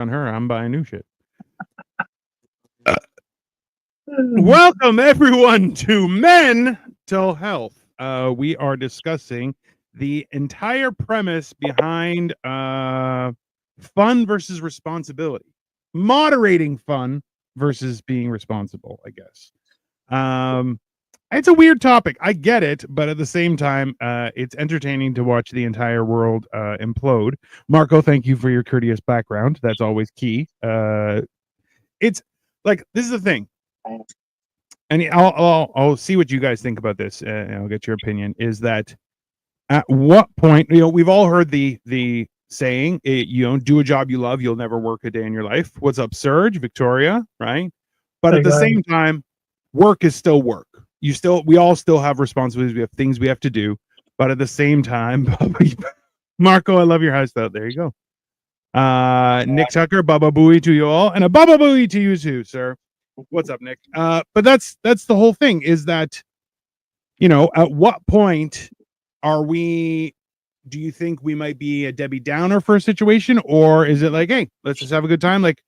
on her. I'm buying new shit. Welcome everyone to Mental Health. We are discussing the entire premise behind fun versus responsibility, moderating fun versus being responsible, I guess. It's a weird topic. I get it, but at the same time, it's entertaining to watch the entire world implode. Marco, thank you for your courteous background. That's always key. It's like, this is the thing, and I'll see what you guys think about this, and I'll get your opinion. Is that at what point, we've all heard the saying, do a job you love, you'll never work a day in your life. What's up, Serge, Victoria, right? But at the same time, work is still work. We all still have responsibilities. We have things we have to do, but at the same time, Marco, I love your house out. There you go. Nick Tucker, Baba Booey to you all, and a Baba Booey to you too, sir. What's up, Nick? But that's the whole thing, is that, at what point do you think we might be a Debbie Downer for a situation, or is it like, hey, let's just have a good time? Like,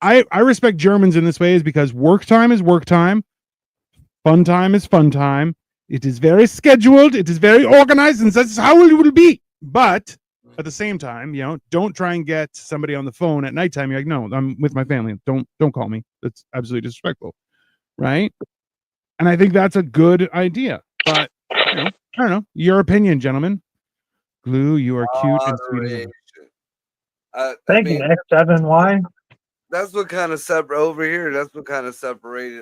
I respect Germans in this way, is because work time is work time. Fun time is fun time. It is very scheduled. It is very organized, and that's how it will be. But at the same time, don't try and get somebody on the phone at nighttime. You're like, no, I'm with my family. Don't call me. That's absolutely disrespectful, right? And I think that's a good idea. But I don't know. Your opinion, gentlemen. Glue, you are cute and sweet. Thank you, X7Y. That's what kind of separated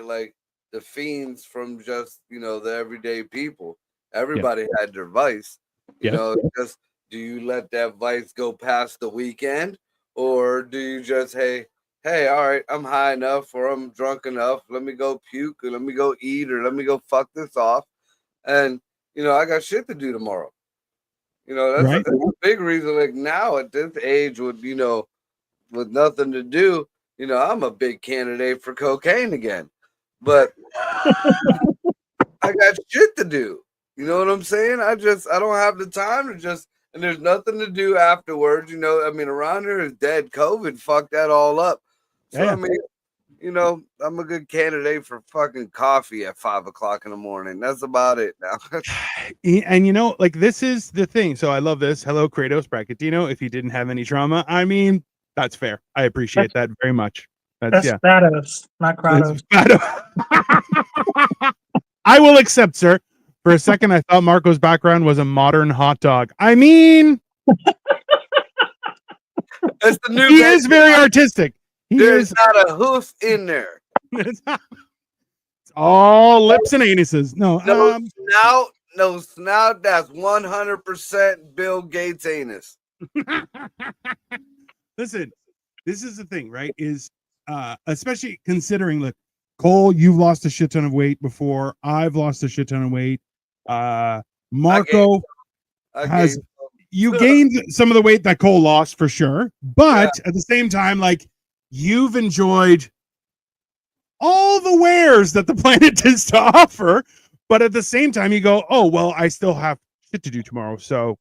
like the fiends from just the everyday people. Everybody had their vice. Just, do you let that vice go past the weekend, or do you just hey, all right, I'm high enough or I'm drunk enough, let me go puke, or let me go eat, or let me go fuck this off, and I got shit to do tomorrow. That's a big reason. Like, now at this age, with nothing to do, I'm a big candidate for cocaine again. But I got shit to do. You know what I'm saying? I don't have the time to and there's nothing to do afterwards. Around here is dead. COVID fucked that all up. So, Yeah. I'm a good candidate for fucking coffee at 5 o'clock in the morning. That's about it now. And like, this is the thing. So I love this. Hello, Kratos Bracketino. If he didn't have any trauma, that's fair. I appreciate that very much. That's Spatos, not Kratos. I will accept, sir. For a second, I thought Marco's background was a modern hot dog. That's the new. He is very artistic. There's not a hoof in there. It's all lips and anuses. No snout. That's 100% Bill Gates anus. Listen, this is the thing, right? Is especially considering, look, Cole, you've lost a shit ton of weight before. I've lost a shit ton of weight. Marco you gained some of the weight that Cole lost for sure, but at the same time, like, you've enjoyed all the wares that the planet has to offer, but at the same time you go, oh well, I still have shit to do tomorrow, so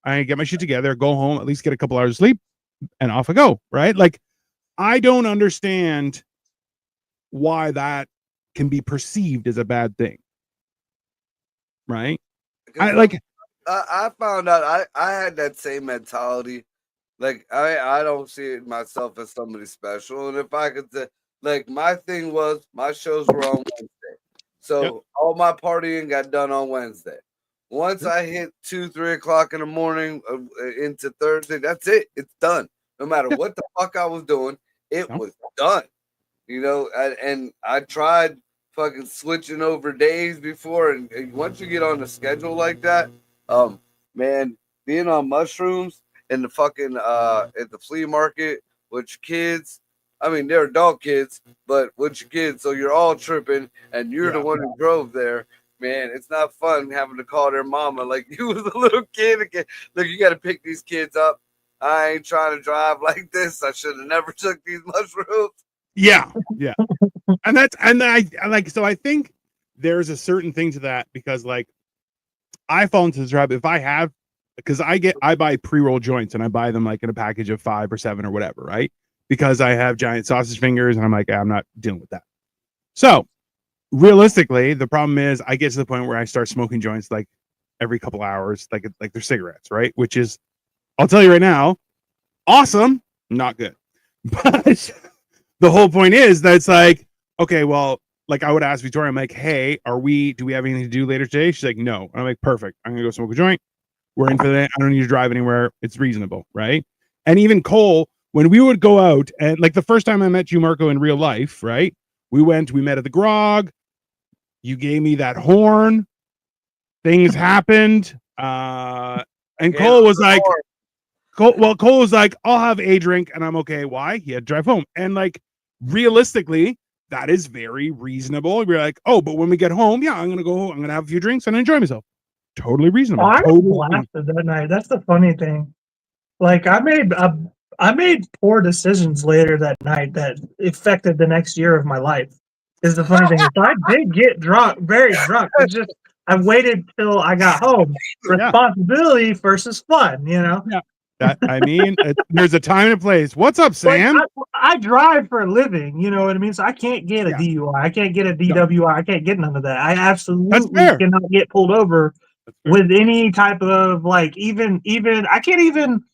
I get my shit together, go home, at least get a couple hours of sleep, and off I go, right? Like, I don't understand why that can be perceived as a bad thing, right? I found out I had that same mentality. Like, I don't see myself as somebody special, and if I could say, like, my thing was, my shows were on Wednesday, so all my partying got done on Wednesday. Once I hit 2-3 o'clock in the morning into Thursday, that's it. It's done. No matter what the fuck I was doing, it was done. And I tried fucking switching over days before, and once you get on the schedule like that, man, being on mushrooms in the fucking at the flea market with your kids. They're adult kids, but with your kids, so you're all tripping, and you're the one who drove there. Man, it's not fun having to call their mama like you was a little kid again. Look, you got to pick these kids up. I ain't trying to drive like this. I should have never took these mushrooms. Yeah. I think there's a certain thing to that, because, like, I fall into the trap. If I have because I buy pre-roll joints and I buy them like in a package of 5 or 7 or whatever, right? Because I have giant sausage fingers and I'm like, I'm not dealing with that. So realistically, the problem is I get to the point where I start smoking joints like every couple hours, like they're cigarettes, right? Which is, I'll tell you right now, awesome, not good. But the whole point is that it's like, okay, well, like I would ask Victoria, I'm like, hey, do we have anything to do later today? She's like, no. And I'm like, perfect. I'm gonna go smoke a joint. We're in for that. I don't need to drive anywhere. It's reasonable, right? And even Cole, when we would go out, and like the first time I met you, Marco, in real life, right? We met at the Grog. You gave me that horn. Things happened. And Cole was like, Cole was like, I'll have a drink and I'm okay. Why? He had to drive home. And like, realistically, that is very reasonable. We're like, oh, but when we get home, yeah, I'm going to have a few drinks and enjoy myself. Totally reasonable. I totally blasted that night. That's the funny thing. Like I made poor decisions later that night that affected the next year of my life. Is the funny thing. So I did get drunk, very drunk. It's just I waited till I got home. Responsibility versus fun, you know. Yeah. I mean, there's a time and a place. What's up, Sam? Like, I drive for a living, you know what I mean? So I can't get a DUI. I can't get a DWI. I can't get none of that. I absolutely cannot get pulled over with any type of like even I can't even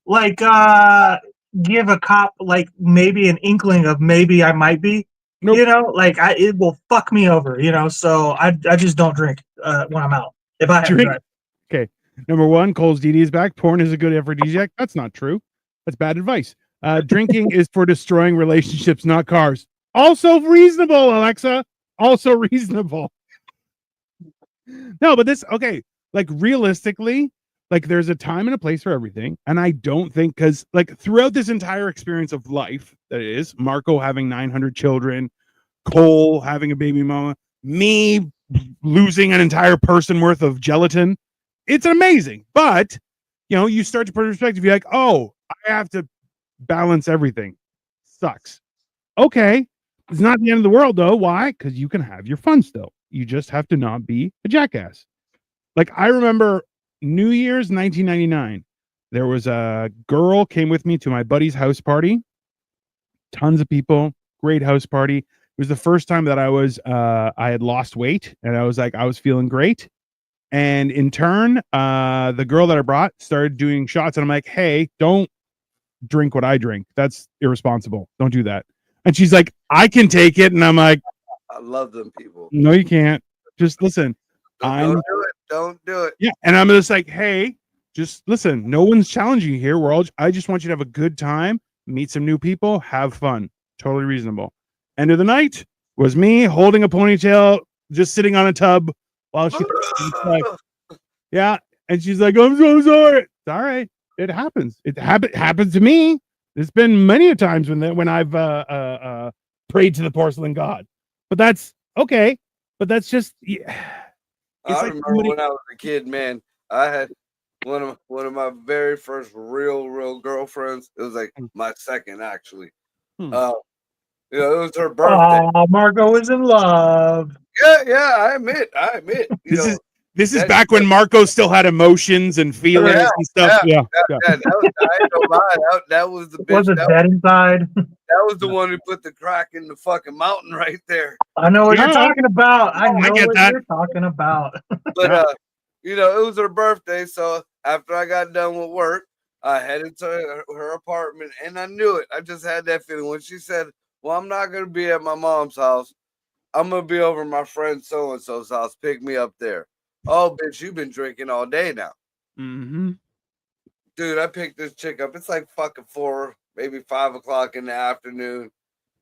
like give a cop like maybe an inkling of maybe I might be. Nope. You know, like it will fuck me over, you know. So I just don't drink when I'm out. If I have to drive. Okay. Number 1, Cole's DD is back. Porn is a good aphrodisiac. That's not true. That's bad advice. Drinking is for destroying relationships, not cars. Also reasonable, Alexa. Also reasonable. No, but okay. Like realistically, like there's a time and a place for everything. And I don't think, because like throughout this entire experience of life, that is Marco having 900 children, Cole having a baby mama, me losing an entire person worth of gelatin. It's amazing. But, you know, you start to put in perspective. You're like, oh, I have to balance everything. Sucks. Okay. It's not the end of the world, though. Why? Because you can have your fun still. You just have to not be a jackass. Like, I remember New Year's 1999. There was a girl came with me to my buddy's house party. Tons of people. Great house party. It was the first time that I had lost weight, and I was feeling great. And in turn, the girl that I brought started doing shots, and I'm like, hey, don't drink what I drink. That's irresponsible. Don't do that. And she's like, I can take it. And I'm like, I love them people. No, you can't. Just listen. Don't do it. Don't do it. Yeah. And I'm just like, hey, just listen. No one's challenging you here. I just want you to have a good time, meet some new people, have fun. Totally reasonable. End of the night was me holding a ponytail, just sitting on a tub while she like, yeah. And she's like, I'm so sorry. It's all right. It happens. It happened to me. There's been many a times when I've prayed to the porcelain god. But that's okay. But that's just I remember when I was a kid, man. I had one of my very first real girlfriends. It was like my second, actually. You know, it was her birthday. Oh, Marco is in love. Yeah, I admit. This is back when Marco still had emotions and feelings and stuff. Yeah. That was the bitch. Was it dead inside? That was the one who put the crack in the fucking mountain right there. I know what you're talking about. I know what you're talking about. But you know, it was her birthday, so after I got done with work, I headed to her apartment, and I knew it. I just had that feeling when she said, "Well, I'm not gonna be at my mom's house. I'm gonna be over my friend so and so's house. Pick me up there." Oh, bitch, you've been drinking all day now. Mm-hmm. Dude, I picked this chick up. It's like fucking 4, maybe 5 o'clock in the afternoon.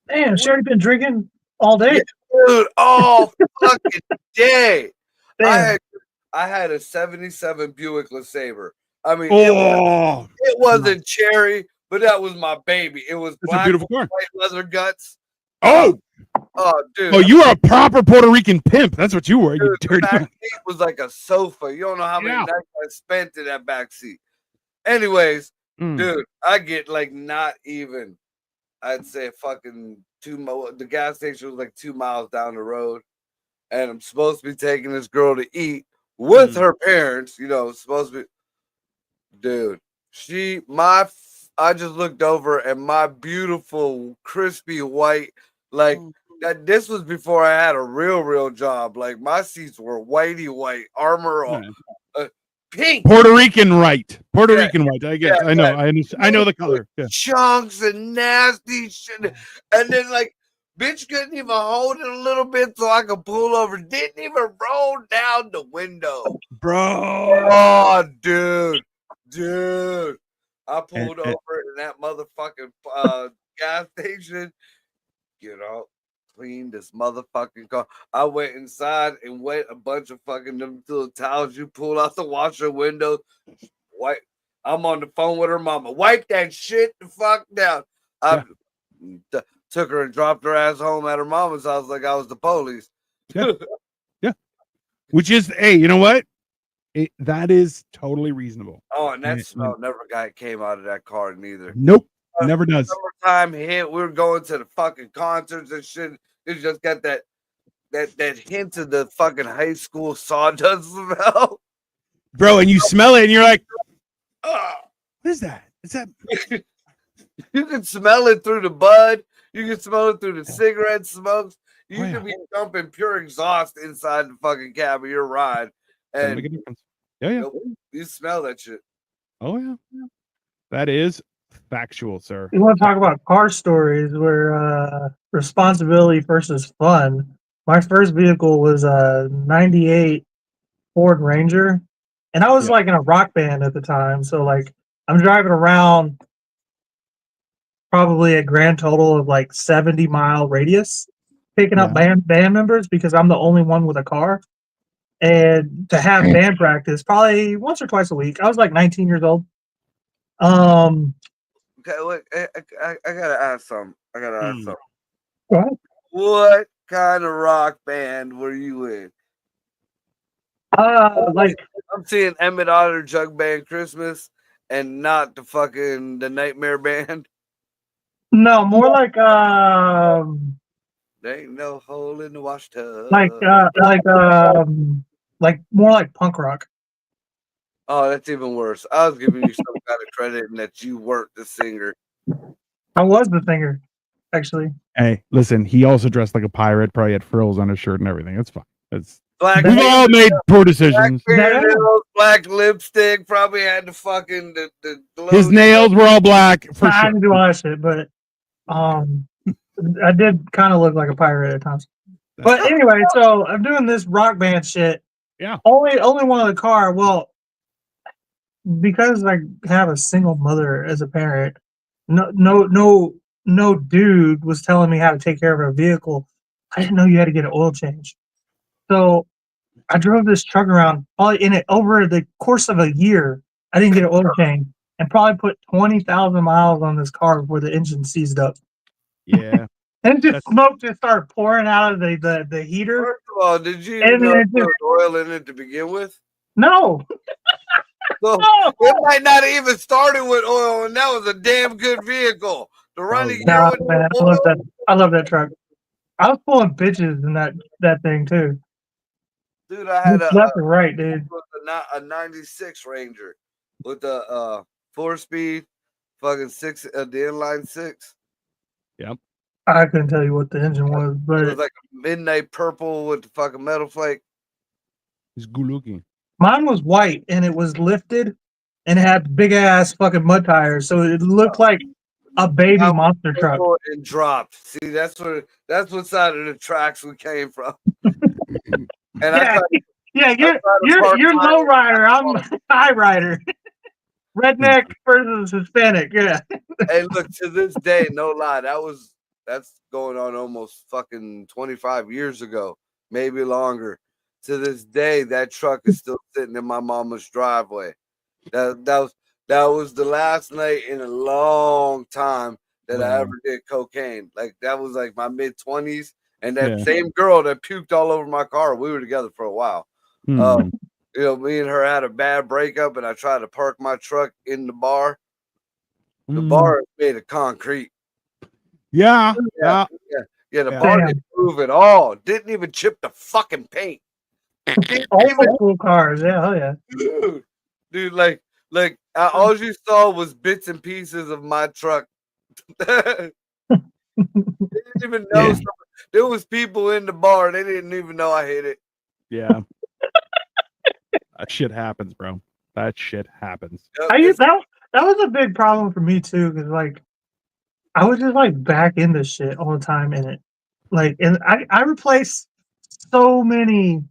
Damn, she already been drinking all day. Yeah, dude, all fucking day. I had a 77 Buick LeSabre. I mean, it wasn't cherry, but that was my baby. It was black, a beautiful car. White leather guts. Oh, dude. Oh, you are a proper Puerto Rican pimp. That's what you were. Dude, you dirty. The back seat was like a sofa. You don't know how many nights I spent in that back seat. Anyways, dude, I get like not even, I'd say fucking the gas station was like 2 miles down the road. And I'm supposed to be taking this girl to eat with her parents, you know, supposed to be. Dude, I just looked over and my beautiful, crispy white, like that. This was before I had a real job. Like my seats were whitey white, armor on, pink, Puerto Rican white. I guess. yeah, I know. I know the color. Yeah. Chunks and nasty shit, and then like. Bitch couldn't even hold it a little bit so I could pull over. Didn't even roll down the window. Bro. Oh, dude. I pulled over in that motherfucking gas station. You know, cleaned this motherfucking car. I went inside and wet a bunch of fucking them little towels you pull out the washer window. I'm on the phone with her mama. Wipe that shit the fuck down. I took her and dropped her ass home at her mama's house like I was the police. Yeah. Which is, hey, you know what? That is totally reasonable. Oh, and that smell never came out of that car neither. Nope. Never does. Summertime hit. We were going to the fucking concerts and shit. It just got that hint of the fucking high school sawdust smell. Bro, and you smell it and you're like, what is that? Is that you can smell it through the bud. You can smell it through the cigarette smokes. You can be dumping pure exhaust inside the fucking cab of your ride. And make a difference. Yeah. You smell that shit. Oh, yeah. That is factual, sir. You want to talk about car stories where responsibility versus fun? My first vehicle was a 98 Ford Ranger. And I was like in a rock band at the time. So like I'm driving around probably a grand total of like 70-mile radius, picking up band members because I'm the only one with a car. And to have band practice probably once or twice a week. I was like 19 years old. Okay, look, I gotta ask something. Go ahead. What kind of rock band were you in? Like I'm seeing Emmett Otter Jug Band Christmas and not the Nightmare Band. No, more like there ain't no hole in the washtub. Like more like punk rock. Oh, that's even worse. I was giving you some kind of credit in that you weren't the singer. I was the singer, actually. Hey, listen, he also dressed like a pirate, probably had frills on his shirt and everything. It's fine. We've all made poor decisions. Black lipstick, probably had the fucking the his nails were all black for sure. I didn't do all that shit, but I did kind of look like a pirate at times. But anyway, so I'm doing this rock band shit. Yeah. Only one in the car. Well, because I have a single mother as a parent, no dude was telling me how to take care of a vehicle. I didn't know you had to get an oil change. So I drove this truck around probably in it over the course of a year. I didn't get an oil change and probably put 20,000 miles on this car before the engine seized up. Yeah. And smoke just started pouring out of the heater. First of all, did you know there was oil in it to begin with? No. So it might not have even started with oil, and that was a damn good vehicle. The running man, I love that truck. I was pulling bitches in that thing too. Dude, I had left and right, dude. A 96 Ranger with the 4-speed fucking the inline 6. Yep. I couldn't tell you what the engine was, but it was like a midnight purple with the fucking metal flake. It's good looking. Mine was white and it was lifted and it had big ass fucking mud tires, so it looked like a baby monster truck. And dropped. See, that's what side of the tracks we came from. And you're low rider. I'm high rider. Redneck versus Hispanic. Yeah. Hey, look, to this day, no lie, that's going on almost fucking 25 years ago, maybe longer. To this day, that truck is still sitting in my mama's driveway. That was the last night in a long time that I ever did cocaine. Like that was like my mid-20s, and that same girl that puked all over my car. We were together for a while. Me and her had a bad breakup, and I tried to park my truck in the bar. The bar is made of concrete. Yeah. The bar didn't move at all. Didn't even chip the fucking paint. All the cool cars, yeah, oh yeah. Dude, like Like all you saw was bits and pieces of my truck. They didn't even know. There was people in the bar. They didn't even know I hit it. Yeah. That shit happens, bro. That shit happens. That was a big problem for me too, because like I was just like back into shit all the time in it. Like, and I replaced so many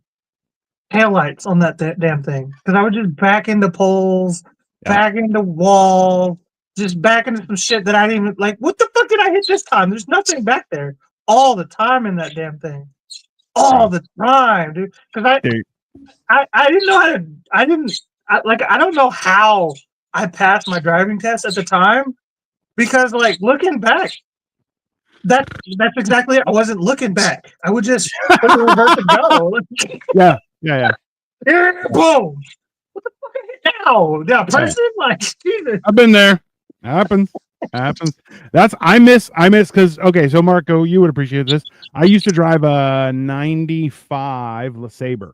taillights on that damn thing because I was just back into poles, back into walls, just back into some shit that I didn't even like. What the fuck did I hit this time? There's nothing back there all the time in that damn thing, all the time, dude. Because I didn't know how to. I don't know how I passed my driving test at the time because like looking back. That's exactly it. I wasn't looking back. I would just put the reverse and go. Yeah. Boom. What the fuck is it now? Yeah, person? Like, Jesus. I've been there. Happens. I miss because okay, so Marco, you would appreciate this. I used to drive a 95 LeSabre.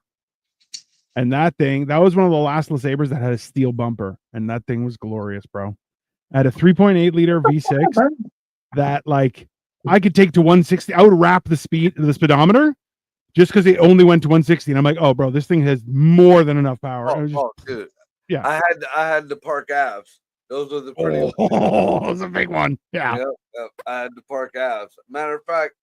And that was one of the last LeSabres that had a steel bumper. And that thing was glorious, bro. I had a 3.8 liter V6 that like I could take to 160. I would wrap the speedometer just because it only went to 160. And I'm like, oh, bro, this thing has more than enough power. Dude. Yeah. I had the Park Avs. Those were the pretty that was a big one. Yeah. Yep. I had the Park Avs. Matter of fact,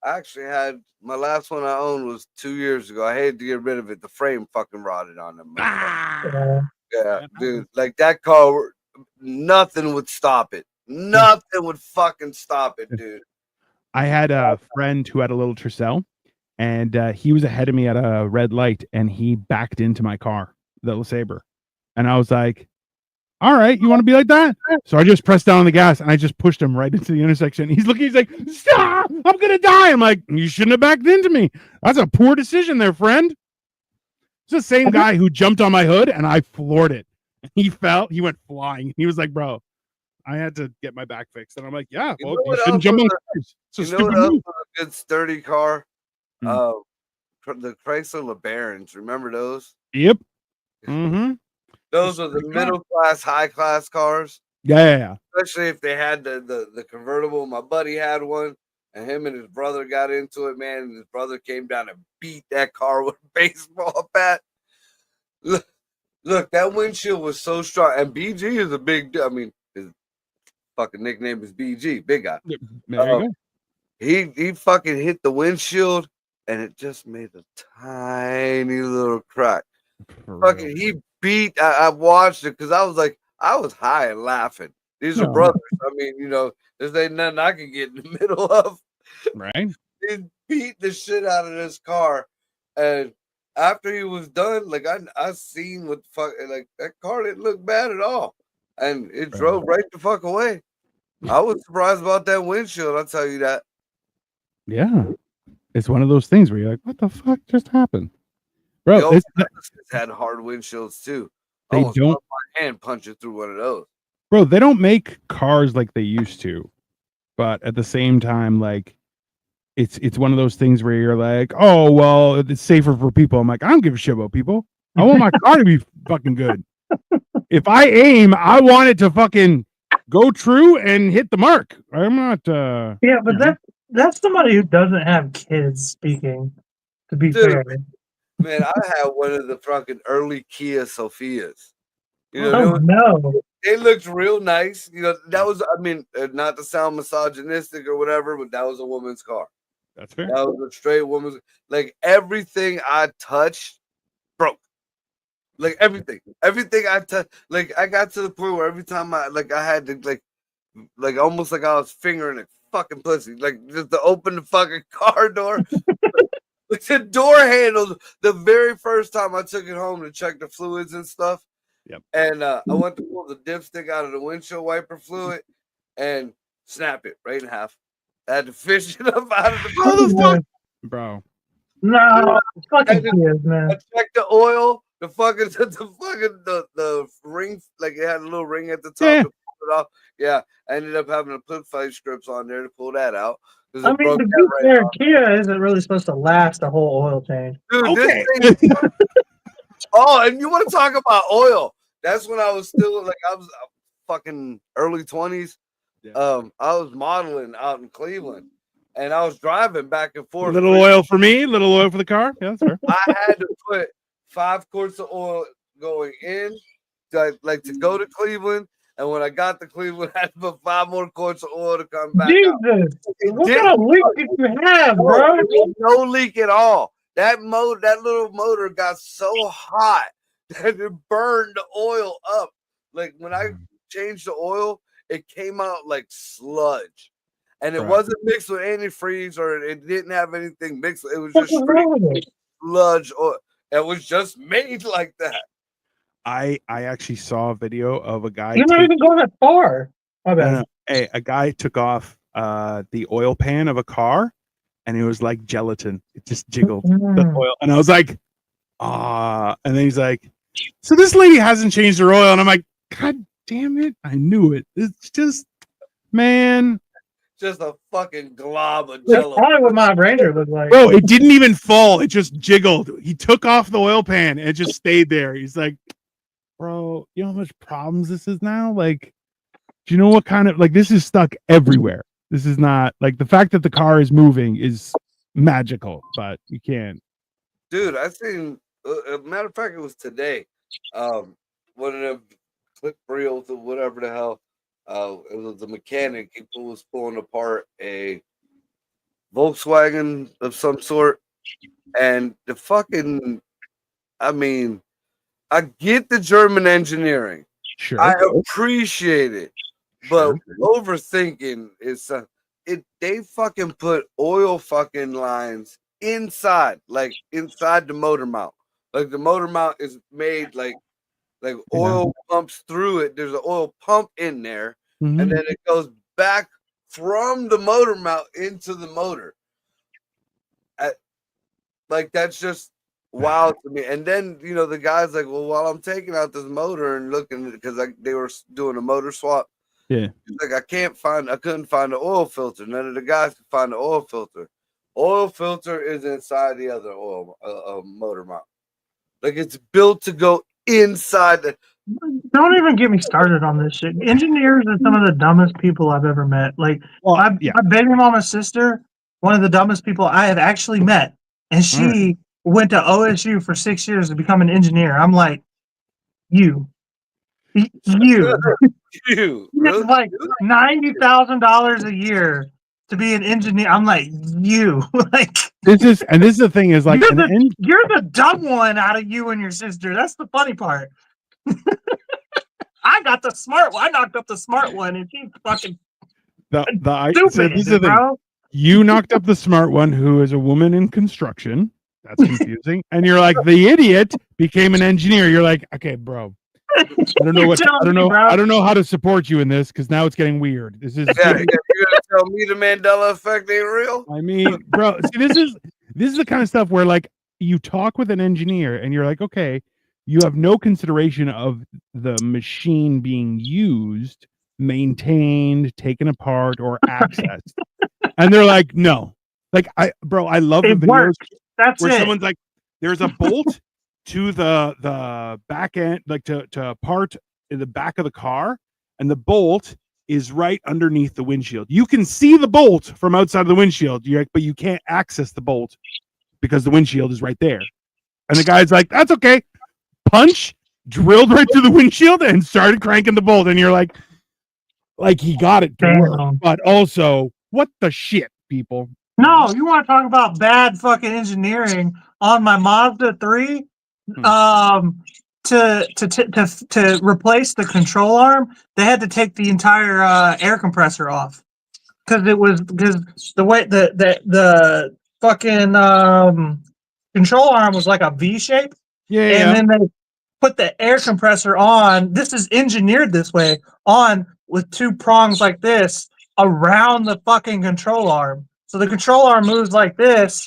I actually had my last one I owned was 2 years ago. I hated to get rid of it. The frame fucking rotted on them. Yeah, dude. Like that car, nothing would stop it. Nothing would fucking stop it, dude. I had a friend who had a little Tercel, and he was ahead of me at a red light, and he backed into my car, the LeSabre. And I was like, all right, you want to be like that? So I just pressed down on the gas, and I just pushed him right into the intersection. He's like, stop, I'm going to die. I'm like, you shouldn't have backed into me. That's a poor decision there, friend. It's the same guy who jumped on my hood, and I floored it. He went flying. He was like, bro, I had to get my back fixed. And I'm like, yeah, well, you shouldn't jump on cars. It's a stupid move. A good sturdy car? The Chrysler LeBarons. Remember those? Yep. Mm-hmm. Those are the middle class, high class cars. Yeah. Especially if they had the convertible. My buddy had one, and him and his brother got into it, man. And his brother came down and beat that car with a baseball bat. Look, that windshield was so strong. And BG is a big, I mean, his fucking nickname is BG, big guy. He fucking hit the windshield, and it just made a tiny little crack. Fucking, he beat. I watched it because I was high and laughing. These are brothers. I mean, there's ain't nothing I can get in the middle of. Right. He beat the shit out of this car, and after he was done, like I seen what the fuck, like that car didn't look bad at all, and it drove right the fuck away. I was surprised about that windshield. I'll tell you that. Yeah, it's one of those things where you're like, what the fuck just happened? Bro, it's had hard windshields too. They don't. My hand punches through one of those. Bro, they don't make cars like they used to, but at the same time, like it's one of those things where you're like, oh well, it's safer for people. I'm like, I don't give a shit about people. I want my car to be fucking good. If I aim, I want it to fucking go true and hit the mark. I'm not. Yeah, but that's somebody who doesn't have kids speaking. To be fair. Man, I had one of the fucking early Kia Sophias. They looked real nice. That was, I mean, not to sound misogynistic or whatever, but that was a woman's car. That's fair. That was a straight woman's. Like everything I touched broke. Like everything I touched. Like I got to the point where every time I had to like almost like I was fingering a fucking pussy, like just to open the fucking car door. Like the door handles, the very first time I took it home to check the fluids and stuff. Yep. And I went to pull the dipstick out of the windshield wiper fluid and snap it right in half. I had to fish it up out of the bro. No, fucking kids, man. I checked the oil, the ring, like it had a little ring at the top to pull it off. Yeah, I ended up having to put 5 strips on there to pull that out. I mean, to be fair, Kia isn't really supposed to last a whole oil change. Dude, this thing. Oh, and you want to talk about oil? That's when I was still like I was fucking early 20s. Yeah. I was modeling out in Cleveland, and I was driving back and forth. Little oil for me, little oil for the car. Yeah, that's fair. I had to put 5 quarts of oil going in, to go to Cleveland. And when I got to Cleveland, I had to put 5 more quarts of oil to come back Jesus, out. what kind of leak did you have, bro? No leak at all. That little motor got so hot that it burned the oil up. Like when I changed the oil, it came out like sludge. And it wasn't mixed with antifreeze, or it didn't have anything mixed. It was just straight sludge oil. It was just made like that. I actually saw a video of a guy. You're not even going that far. My bad. Hey, a guy took off the oil pan of a car, and it was like gelatin. It just jiggled the oil, and I was like, and then he's like, so this lady hasn't changed her oil, and I'm like, God damn it, I knew it. It's just, man. Just a fucking glob of That's probably what my Ranger looked like. Bro, it didn't even fall. It just jiggled. He took off the oil pan and it just stayed there. He's like, bro, you know how much problems this is now? Like, do you know what kind of, like, this is stuck everywhere. This is not, like, the fact that the car is moving is magical, but you can't. Dude, I seen, matter of fact, it was today. One of them clip reels or whatever the hell. It was a mechanic. He was pulling apart a Volkswagen of some sort, and the fucking, I mean, I get the German engineering. Sure. I appreciate it, but overthinking is they fucking put oil fucking lines inside the motor mount. Like the motor mount is made like oil pumps through it. There's an oil pump in there, and then it goes back from the motor mount into the motor. Like that's just wild to me. And then the guy's like, well, while I'm taking out this motor and looking, because they were doing a motor swap. Yeah. He's like, I couldn't find the oil filter. None of the guys could find the oil filter. Oil filter is inside the other oil motor mount. Like it's built to go inside the. Don't even get me started on this shit. Engineers are some of the dumbest people I've ever met. Like my baby mama's sister, one of the dumbest people I have actually met, and she went to OSU for 6 years to become an engineer. I'm like, you really? Like $90,000 a year to be an engineer. I'm like, you like this is the thing is like you're the dumb one out of you and your sister. That's the funny part. I got the smart one. I knocked up the smart one, and she's fucking stupid, so this is the thing. You knocked up the smart one, who is a woman in construction. That's confusing. And you're like, the idiot became an engineer. You're like, okay, bro. I don't know how to support you in this, because now it's getting weird. This is you're gonna tell me the Mandela effect ain't real? I mean, bro, see, this is the kind of stuff where like you talk with an engineer and you're like, okay, you have no consideration of the machine being used, maintained, taken apart, or accessed. And they're like, no. Like I love the videos where someone's like, there's a bolt to the back end, like to part in the back of the car, and the bolt is right underneath the windshield. You can see the bolt from outside of the windshield, but you can't access the bolt because the windshield is right there. And the guy's like, that's okay. Punch, drilled right through the windshield and started cranking the bolt. And you're like he got it to work. But also, what the shit, people? No, you want to talk about bad fucking engineering on my Mazda 3? To replace the control arm, they had to take the entire air compressor off because the way the fucking control arm was like a V shape. And then they put the air compressor on. This is engineered this way, on with 2 prongs like this around the fucking control arm. So the control arm moves like this.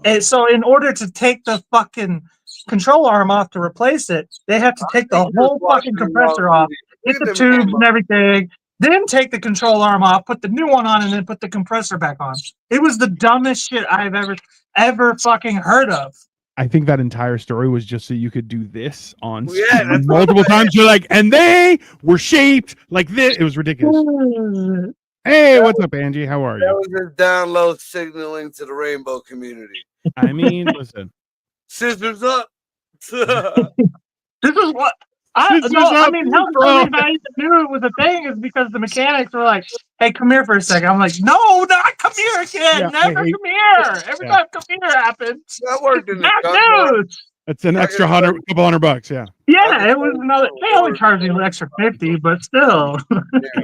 And so in order to take the fucking control arm off to replace it, they have to take the whole fucking compressor off, get the tubes and everything, then take the control arm off, put the new one on, and then put the compressor back on. It was the dumbest shit I've ever fucking heard of. I think that entire story was just so you could do this on Yeah, screen that's multiple times. You're like, and they were shaped like this. It was ridiculous. Hey, what's up, Angie? How are That you? was his download signaling to the rainbow community. I mean, listen. Scissors up. This is what Scissors I up, mean, hell, the bro. reason I even knew it was a thing is because the mechanics were like, "Hey, come here for a second." I'm like, "No, not come here, kid. Yeah, Never come here. Every time come here happens." I worked in the Bad junkyard. news. That's an extra couple $100. Yeah. Yeah, it was another. They only charged me an extra 50, but still.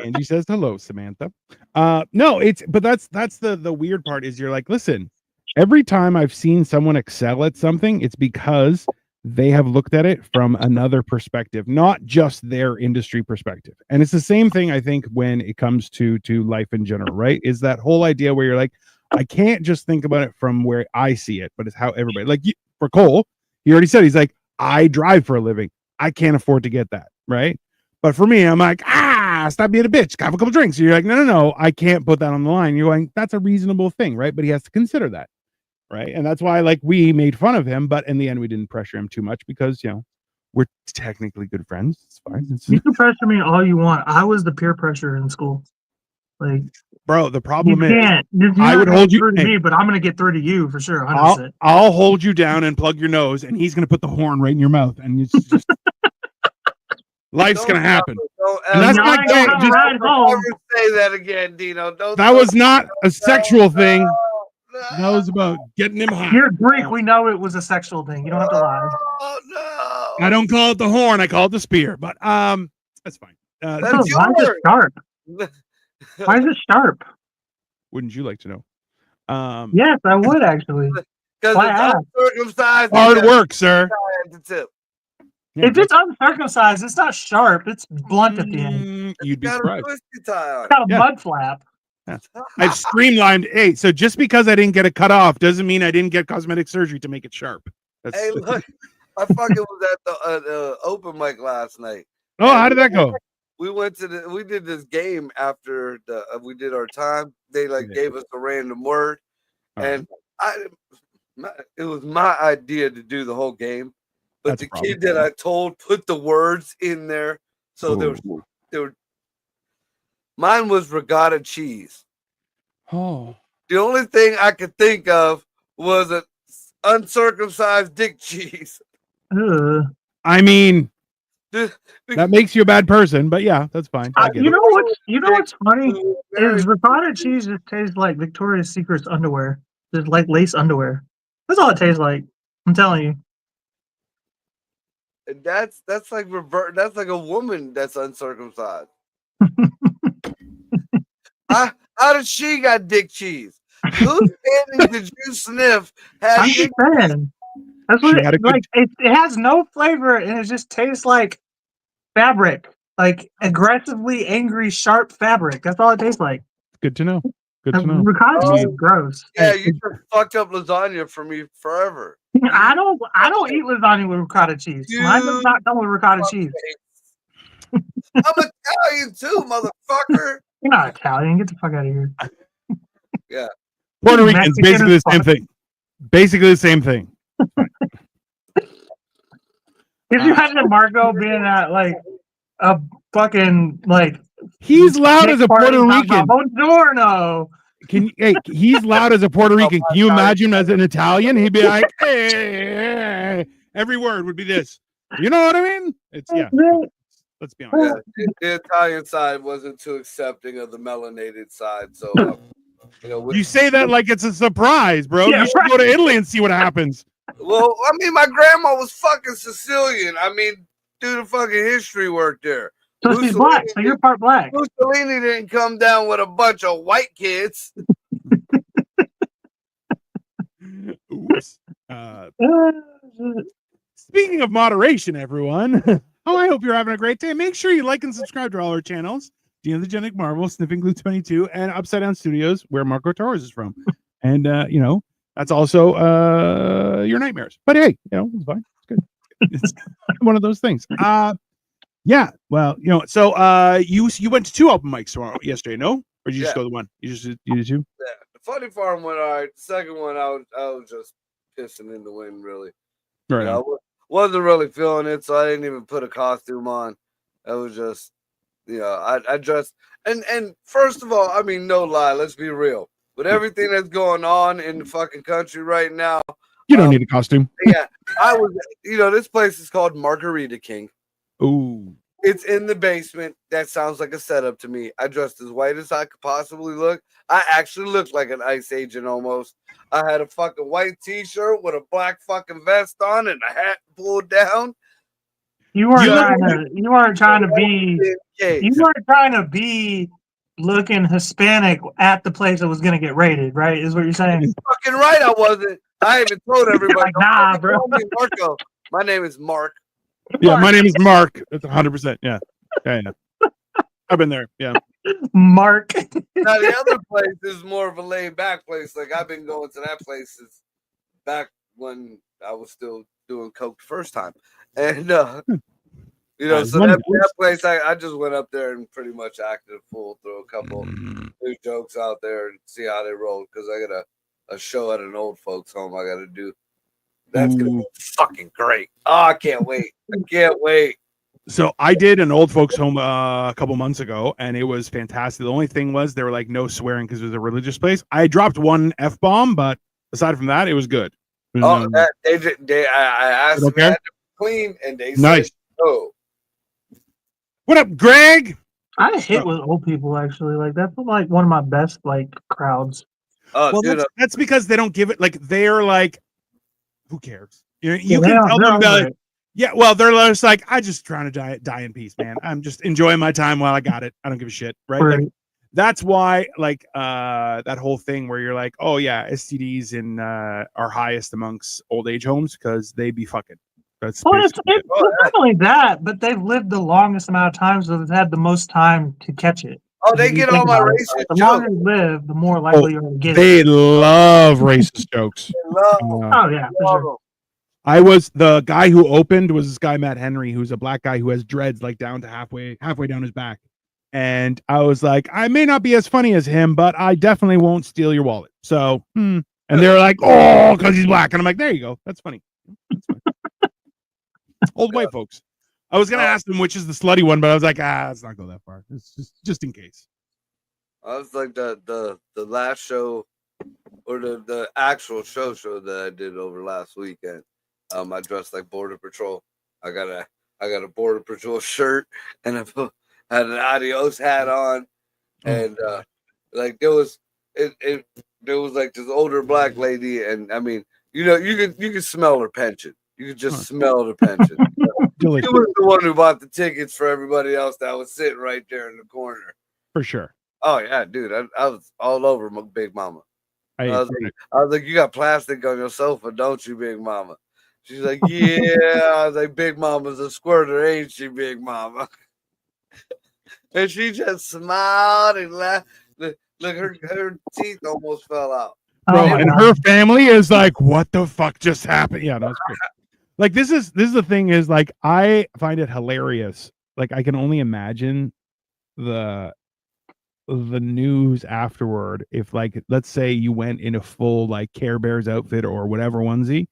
Angie says hello, Samantha. No, but that's the weird part is you're like, listen, every time I've seen someone excel at something, it's because they have looked at it from another perspective, not just their industry perspective. And it's the same thing, I think, when it comes to life in general, right? Is that whole idea where you're like, I can't just think about it from where I see it, but it's how everybody, like for Cole, he already said, he's like, I drive for a living. I can't afford to get that, right? But for me, I'm like, stop being a bitch. Have a couple drinks. You're like, no, I can't put that on the line. You're going, that's a reasonable thing, right? But he has to consider that, right? And that's why, like, we made fun of him, but in the end, we didn't pressure him too much because, we're technically good friends. It's fine. You can pressure me all you want. I was the peer pressure in school. Like, bro, the problem is, I would hold you through to me, but I'm gonna get through to you for sure. 100%. I'll hold you down and plug your nose, and he's gonna put the horn right in your mouth, and it's just life's gonna happen. And that's not gay. Just never say that again, Dino. That was not a sexual thing. That was about getting him hot. You're Greek. We know it was a sexual thing. You don't have to lie. Oh no! I don't call it the horn. I call it the spear. But that's fine. Why is it sharp? Why is it sharp? Wouldn't you like to know? Yes, I would actually. Because it's uncircumcised. Hard work, sir. Yeah, if it's uncircumcised, it's not sharp. It's blunt at the end. You'd be surprised. It's got a mud flap. Yeah. I've streamlined. Hey, so just because I didn't get it cut off doesn't mean I didn't get cosmetic surgery to make it sharp. Hey, look, I fucking was at the open mic last night. Oh, how did that go? We did this game after we did our time. They gave us a random word, and it was my idea to do the whole game, but the kid that I told put the words in there, so there were. Mine was regatta cheese. Oh. The only thing I could think of was an uncircumcised dick cheese. I mean, that makes you a bad person, but yeah, that's fine. You know what's funny is ricotta cheese just tastes like Victoria's Secret's underwear. Just like lace underwear. That's all it tastes like. I'm telling you. That's like revert. That's like a woman that's uncircumcised. How did she got dick cheese? Whose panties did you sniff? I'm just saying. That's what it has no flavor and it just tastes like fabric, like aggressively angry, sharp fabric. That's all it tastes like. Good to know. Good to know. Ricotta cheese is gross. Yeah, you just fucked up lasagna for me forever. I don't eat lasagna with ricotta cheese. Mine does not come with ricotta cheese. I'm Italian too, motherfucker. You're not Italian. Get the fuck out of here. Yeah. Puerto Rican's basically the same thing. Basically the same thing. If you imagine Marco being at like a fucking like he's loud as a Puerto Rican. Buongiorno. He's loud as a Puerto Rican. Can you imagine as an Italian? He'd be like, hey. Every word would be this. You know what I mean? It's Let's be honest. Yeah, the Italian side wasn't too accepting of the melanated side, so you say that like it's a surprise, bro. You should go to Italy and see what happens. Well, I mean, my grandma was fucking Sicilian. I mean, do the fucking history work there. So she's black, so you're part black. Mussolini didn't come down with a bunch of white kids. Oops. Speaking of moderation, everyone. I hope you're having a great day. Make sure you like and subscribe to all our channels. Dino the Genic Marvel, Sniffing Glue 22, and Upside Down Studios, where Marco Torres is from. And, that's also your nightmares. But hey, it's fine. It's good. It's one of those things. Yeah. Well, so you went to 2 open mics yesterday, no? Or did you just go to one? You did 2? Yeah. The Funny Farm went all right. The second one, I was just pissing in the wind, really. Right. I wasn't really feeling it, so I didn't even put a costume on. It was just, I dressed. And first of all, I mean, no lie, let's be real. With everything that's going on in the fucking country right now, you don't need a costume. Yeah, I was. This place is called Margarita King. Ooh. It's in the basement. That sounds like a setup to me. I dressed as white as I could possibly look. I actually looked like an ICE agent almost. I had a fucking white t-shirt with a black fucking vest on and a hat pulled down. You weren't trying to be looking Hispanic at the place that was going to get raided, right? Is what you're saying? Fucking right, I wasn't. I even told everybody, like, nah, bro. Call me Marco. My name is Mark. Yeah, my name is Mark. That's 100%. Yeah. I've been there. Yeah. Mark. Now the other place is more of a laid back place. Like I've been going to that place since back when I was still doing coke the first time, and so that place I just went up there and pretty much acted a fool, throw a couple new jokes out there and see how they roll because I got a show at an old folks home I got to do. That's gonna be fucking great. Oh, I can't wait. I can't wait. So I did an old folks home a couple months ago, and it was fantastic. The only thing was they were like no swearing because it was a religious place. I dropped one F-bomb, but aside from that, it was good. It was, I asked them to clean, and they nice. Said no. What up, Greg? I hit with old people actually. Like that's like one of my best like crowds. Well, that's because they don't give it like they're like, who cares? You can tell them about it. Yeah, well, they're just like, I'm just trying to die in peace, man. I'm just enjoying my time while I got it. I don't give a shit, right? Like, that's why, like, that whole thing where you're like, oh yeah, STDs are highest amongst old age homes because they be fucking. That's it's not only that, but they've lived the longest amount of time, so they've had the most time to catch it. Oh, they get all my racist jokes. The longer you live, the more likely you're going to get they it. They love racist jokes. Oh yeah, for sure. The guy who opened was this guy, Matt Henry, who's a black guy who has dreads like down to halfway down his back. And I was like, I may not be as funny as him, but I definitely won't steal your wallet. So, and they're like, oh, because he's black. And I'm like, there you go. That's funny. That's funny. Old white folks. I was going to ask them which is the slutty one, but I was like, let's not go that far. It's just in case. I was like the last show or the actual show that I did over last weekend. I dressed like Border Patrol. I got a Border Patrol shirt and I had an Adios hat on, and like there was like this older black lady, and I mean, you can smell her pension. You could just smell the pension. She was the one who bought the tickets for everybody else that was sitting right there in the corner. For sure. Oh yeah, dude, I was all over my Big Mama. I was like, you got plastic on your sofa, don't you, Big Mama? She's like, yeah. I was like, Big Mama's a squirter, ain't she, Big Mama? And she just smiled and laughed. Look, her teeth almost fell out. Bro, and her family is like, what the fuck just happened? Yeah, that's great. Like, this is the thing is, like, I find it hilarious. Like, I can only imagine the news afterward if, like, let's say you went in a full, like, Care Bears outfit or whatever onesie,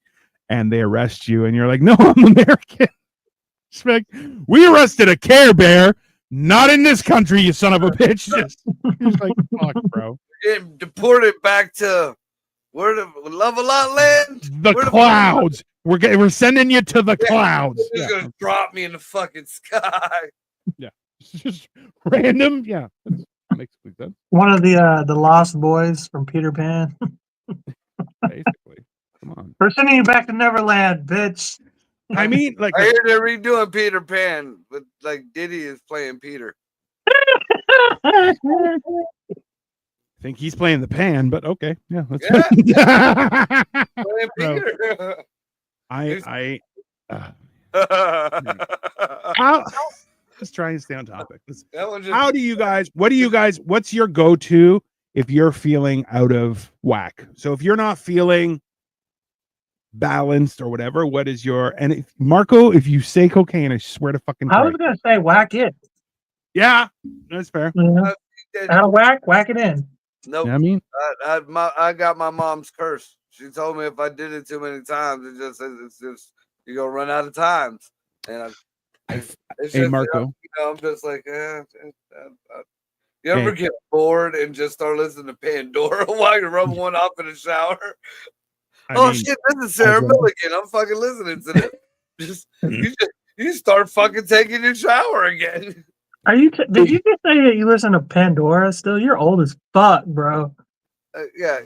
and they arrest you, and you're like, no, I'm American. Like, we arrested a Care Bear, not in this country, you son of a bitch. Just like, fuck, bro. Getting deported back to where the Love-A-Lot land? The clouds. We're sending you to the clouds. They're just gonna drop me in the fucking sky. Yeah, just random. Yeah, that makes sense. One of the Lost Boys from Peter Pan. Basically, come on. We're sending you back to Neverland, bitch. I mean, like, I hear they're redoing Peter Pan, but like Diddy is playing Peter. I think he's playing the pan, but okay, yeah, let's playing Peter. Just trying to stay on topic. What's your go-to if you're feeling out of whack? So if you're not feeling balanced or whatever, what is your, and if, Marco, if you say cocaine, I swear to fucking I was gonna say whack it. Yeah, that's fair. Out of whack it in. Nope. You know what I mean, I got my mom's curse. She told me if I did it too many times, it's just you're gonna run out of times. And it's Hey, just, Marco. I'm just like, you ever get bored and just start listening to Pandora while you're rubbing one off in the shower? Shit, this is Sarah Milligan. I'm fucking listening to this. You start fucking taking your shower again. Are you? Did you just say that you listen to Pandora still? You're old as fuck, bro. Yeah.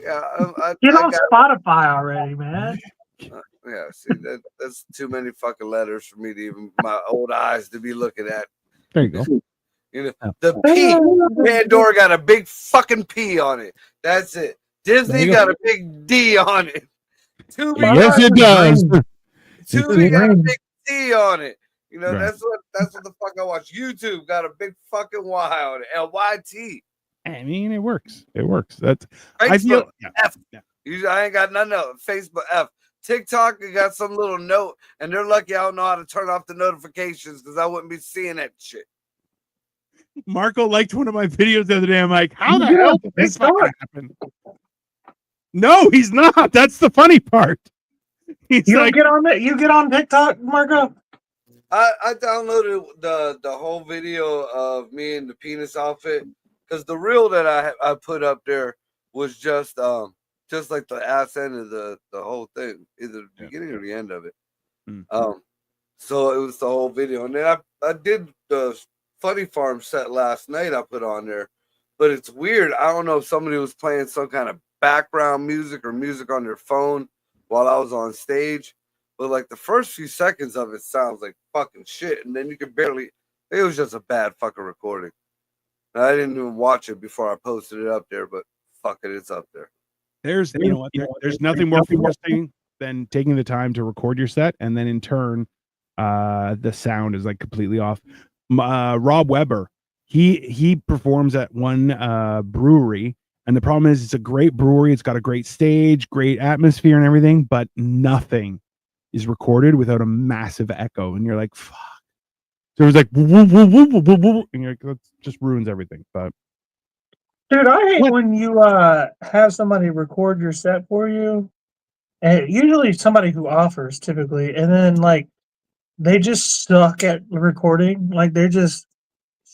Get on Spotify already, man. Yeah, see, that's too many fucking letters for me to even my old eyes to be looking at. There you go. You know, the P. Pandora got a big fucking P on it. That's it. Disney got a big D on it. Yes, it does. Tubi got a big T on it. You know, that's what the fuck I watch. YouTube got a big fucking Y on it. LYT. I mean, it works. It works. That's Facebook, I feel F. Yeah. I ain't got none of it. Facebook F. TikTok, you got some little note, and they're lucky I don't know how to turn off the notifications because I wouldn't be seeing that shit. Marco liked one of my videos the other day. I'm like, how the hell did this fucking happen? No, he's not. That's the funny part. He's you get on that. You get on TikTok, Marco. I downloaded the whole video of me in the penis outfit because the reel that I put up there was just like the ass end of the whole thing, either the beginning or the end of it. So it was the whole video, and then I did the Funny Farm set last night. I put on there, but it's weird. I don't know if somebody was playing some kind of background music or music on their phone while I was on stage, but like the first few seconds of it sounds like fucking shit, and then you could barely. It was just a bad fucking recording. And I didn't even watch it before I posted it up there, but fuck it, it's up there. There's there's nothing more frustrating than taking the time to record your set and then in turn the sound is like completely off. Rob Weber, he performs at one brewery, and the problem is it's a great brewery, it's got a great stage, great atmosphere and everything, but nothing is recorded without a massive echo, and you're like, fuck. So it was like woo, woo, woo, woo, woo, woo, and you're like, that just ruins everything. But dude, I hate when you have somebody record your set for you, and usually somebody who offers typically, and then like they just suck at recording. Like they're just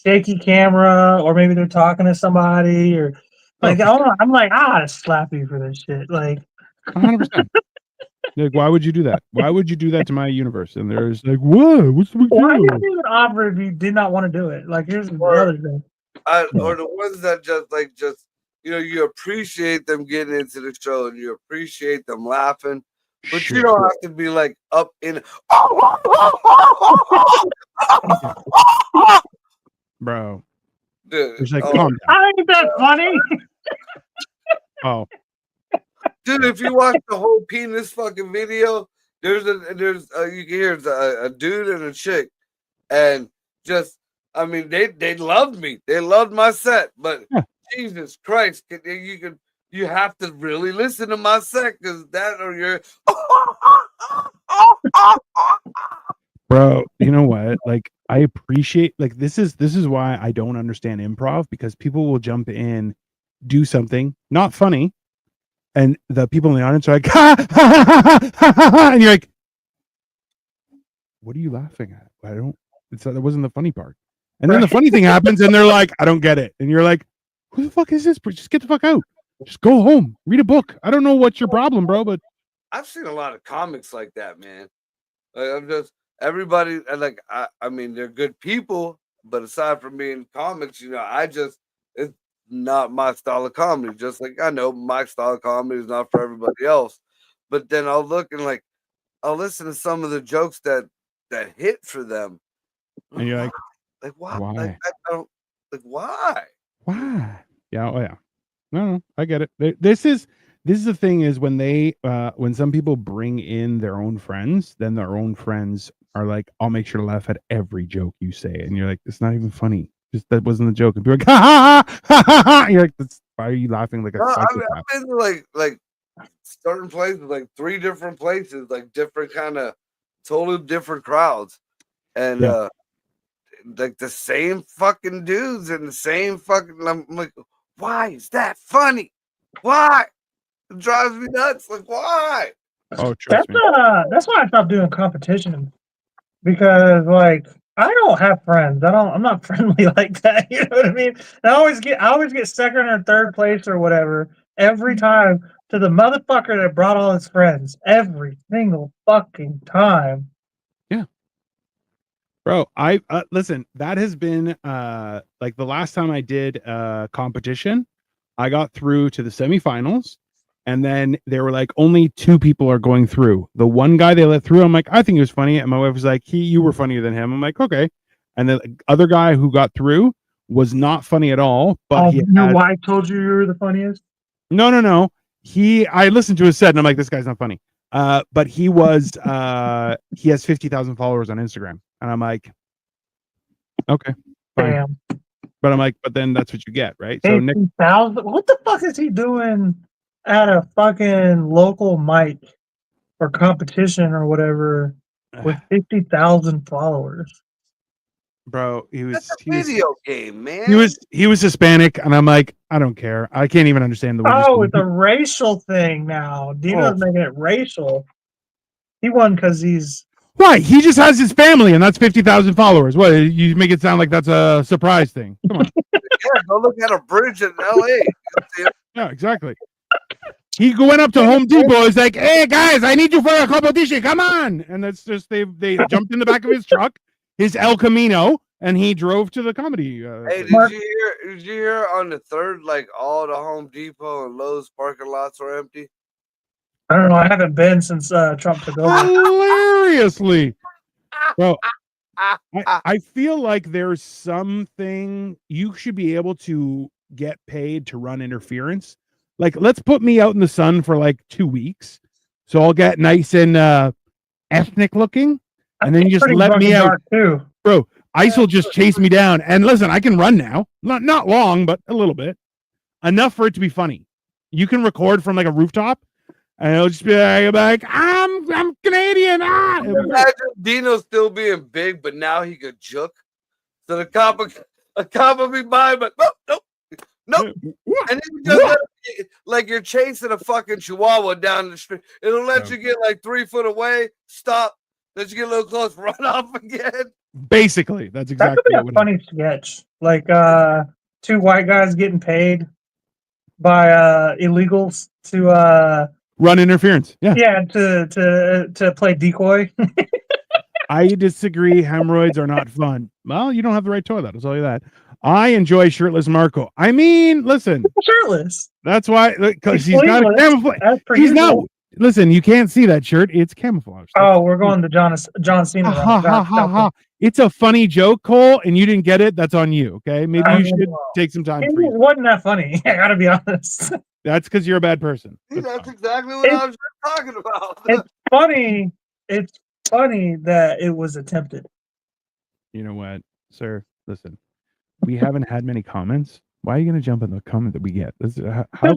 shaky camera, or maybe they're talking to somebody, or like I'm like, I ought to slap you for this shit. Like 100%. Like, why would you do that? Why would you do that to my universe? And there's like, whoa, what's the big deal? Why did you even offer if you did not want to do it? Like, here's the other thing. Or the ones that just you appreciate them getting into the show and you appreciate them laughing, but you don't have to be like up in. Bro, dude, it's like, I ain't that funny. Oh. Dude, if you watch the whole penis fucking video, you can hear a dude and a chick, and just, I mean, they loved me, they loved my set, but Jesus Christ, you have to really listen to my set because that or you're. Bro, you know what? Like, I appreciate, like, this is why I don't understand improv, because people will jump in, do something not funny, and the people in the audience are like, ha, ha, ha, ha, ha, ha, ha, and you're like, what are you laughing at? That wasn't the funny part. And then the funny thing happens, and they're like, I don't get it. And you're like, who the fuck is this? Just get the fuck out. Just go home. Read a book. I don't know what's your problem, bro, but I've seen a lot of comics like that, man. Like, I'm just everybody. Like, I mean, they're good people, but aside from being comics, it's not my style of comedy. Just like I know my style of comedy is not for everybody else. But then I'll look and like I'll listen to some of the jokes that hit for them, and you're like why? Why? Like, I don't like why? Why? Yeah, oh yeah. No, I get it. This is the thing is when when some people bring in their own friends, then their own friends are like, I'll make sure to laugh at every joke you say, and you're like, it's not even funny. Just that wasn't the joke. And people are like, ha ha ha ha ha. You're like, why are you laughing like a psychopath? I've been to like certain places, like 3 different places, like different kind of totally different crowds, and like the same fucking dudes and the same fucking. I'm like, why is that funny? Why? It drives me nuts. Like, why? Oh, trust me. That's why I stopped doing competition, because like I don't have friends. I'm not friendly like that. You know what I mean? I always get second or third place or whatever every time to the motherfucker that brought all his friends every single fucking time. Yeah, bro. I listen. That has been like the last time I did competition, I got through to the semifinals. And then they were like, only 2 people are going through. The one guy they let through, I'm like, I think he was funny. And my wife was like, you were funnier than him. I'm like, okay. And the other guy who got through was not funny at all. But your wife told you were the funniest? No. I listened to his set and I'm like, this guy's not funny. But he has 50,000 followers on Instagram. And I'm like, okay, fine. Damn. But I'm like, but then that's what you get, right? So Nick, what the fuck is he doing at a fucking local mic or competition or whatever with 50,000 followers? Bro, That's a video game, man. He was Hispanic, and I'm like, I don't care. I can't even understand the. Oh, it's a racial thing now. Dino's making it racial. He won because he's. Why? He just has his family, and that's 50,000 followers. What? You make it sound like that's a surprise thing. Come on. Yeah, go look at a bridge in LA. Yeah, exactly. He went up to Home Depot. He's like, "Hey guys, I need you for a competition. Come on!" And that's just they jumped in the back of his truck, his El Camino, and he drove to the comedy. Hey, did you hear on the 3rd, like all the Home Depot and Lowe's parking lots were empty? I don't know. I haven't been since Trump took over. Hilariously, bro. I feel like there's something you should be able to get paid to run interference. Like, let's put me out in the sun for like 2 weeks, so I'll get nice and ethnic looking, and then you just let me out, too. Bro. Ice will just chase me down. And listen, I can run now, not long, but a little bit, enough for it to be funny. You can record from like a rooftop, and it'll just be like I'm Canadian. Imagine Dino still being big, but now he could juke. So a cop will be by, but nope. And then you just like you're chasing a fucking chihuahua down the street. It'll let you get like 3 foot away, stop, let you get a little close, run off again. Basically, that's exactly a funny sketch. Like 2 white guys getting paid by illegals to run interference. Yeah, to play decoy. I disagree. Hemorrhoids are not fun. Well, you don't have the right toilet. I'll tell you that. I enjoy shirtless Marco. I mean, listen, shirtless. That's why, because he's not a camouflage. He's not. Listen, you can't see that shirt. It's camouflage. Oh, we're going to John Cena. It's a funny joke, Cole, and you didn't get it. That's on you. Okay, maybe you should take some time. It wasn't that funny. I gotta be honest. That's because you're a bad person. That's exactly what I was talking about. It's funny. It's funny that it was attempted. You know what, sir? Listen, we haven't had many comments. Why are you going to jump in the comment that we get? How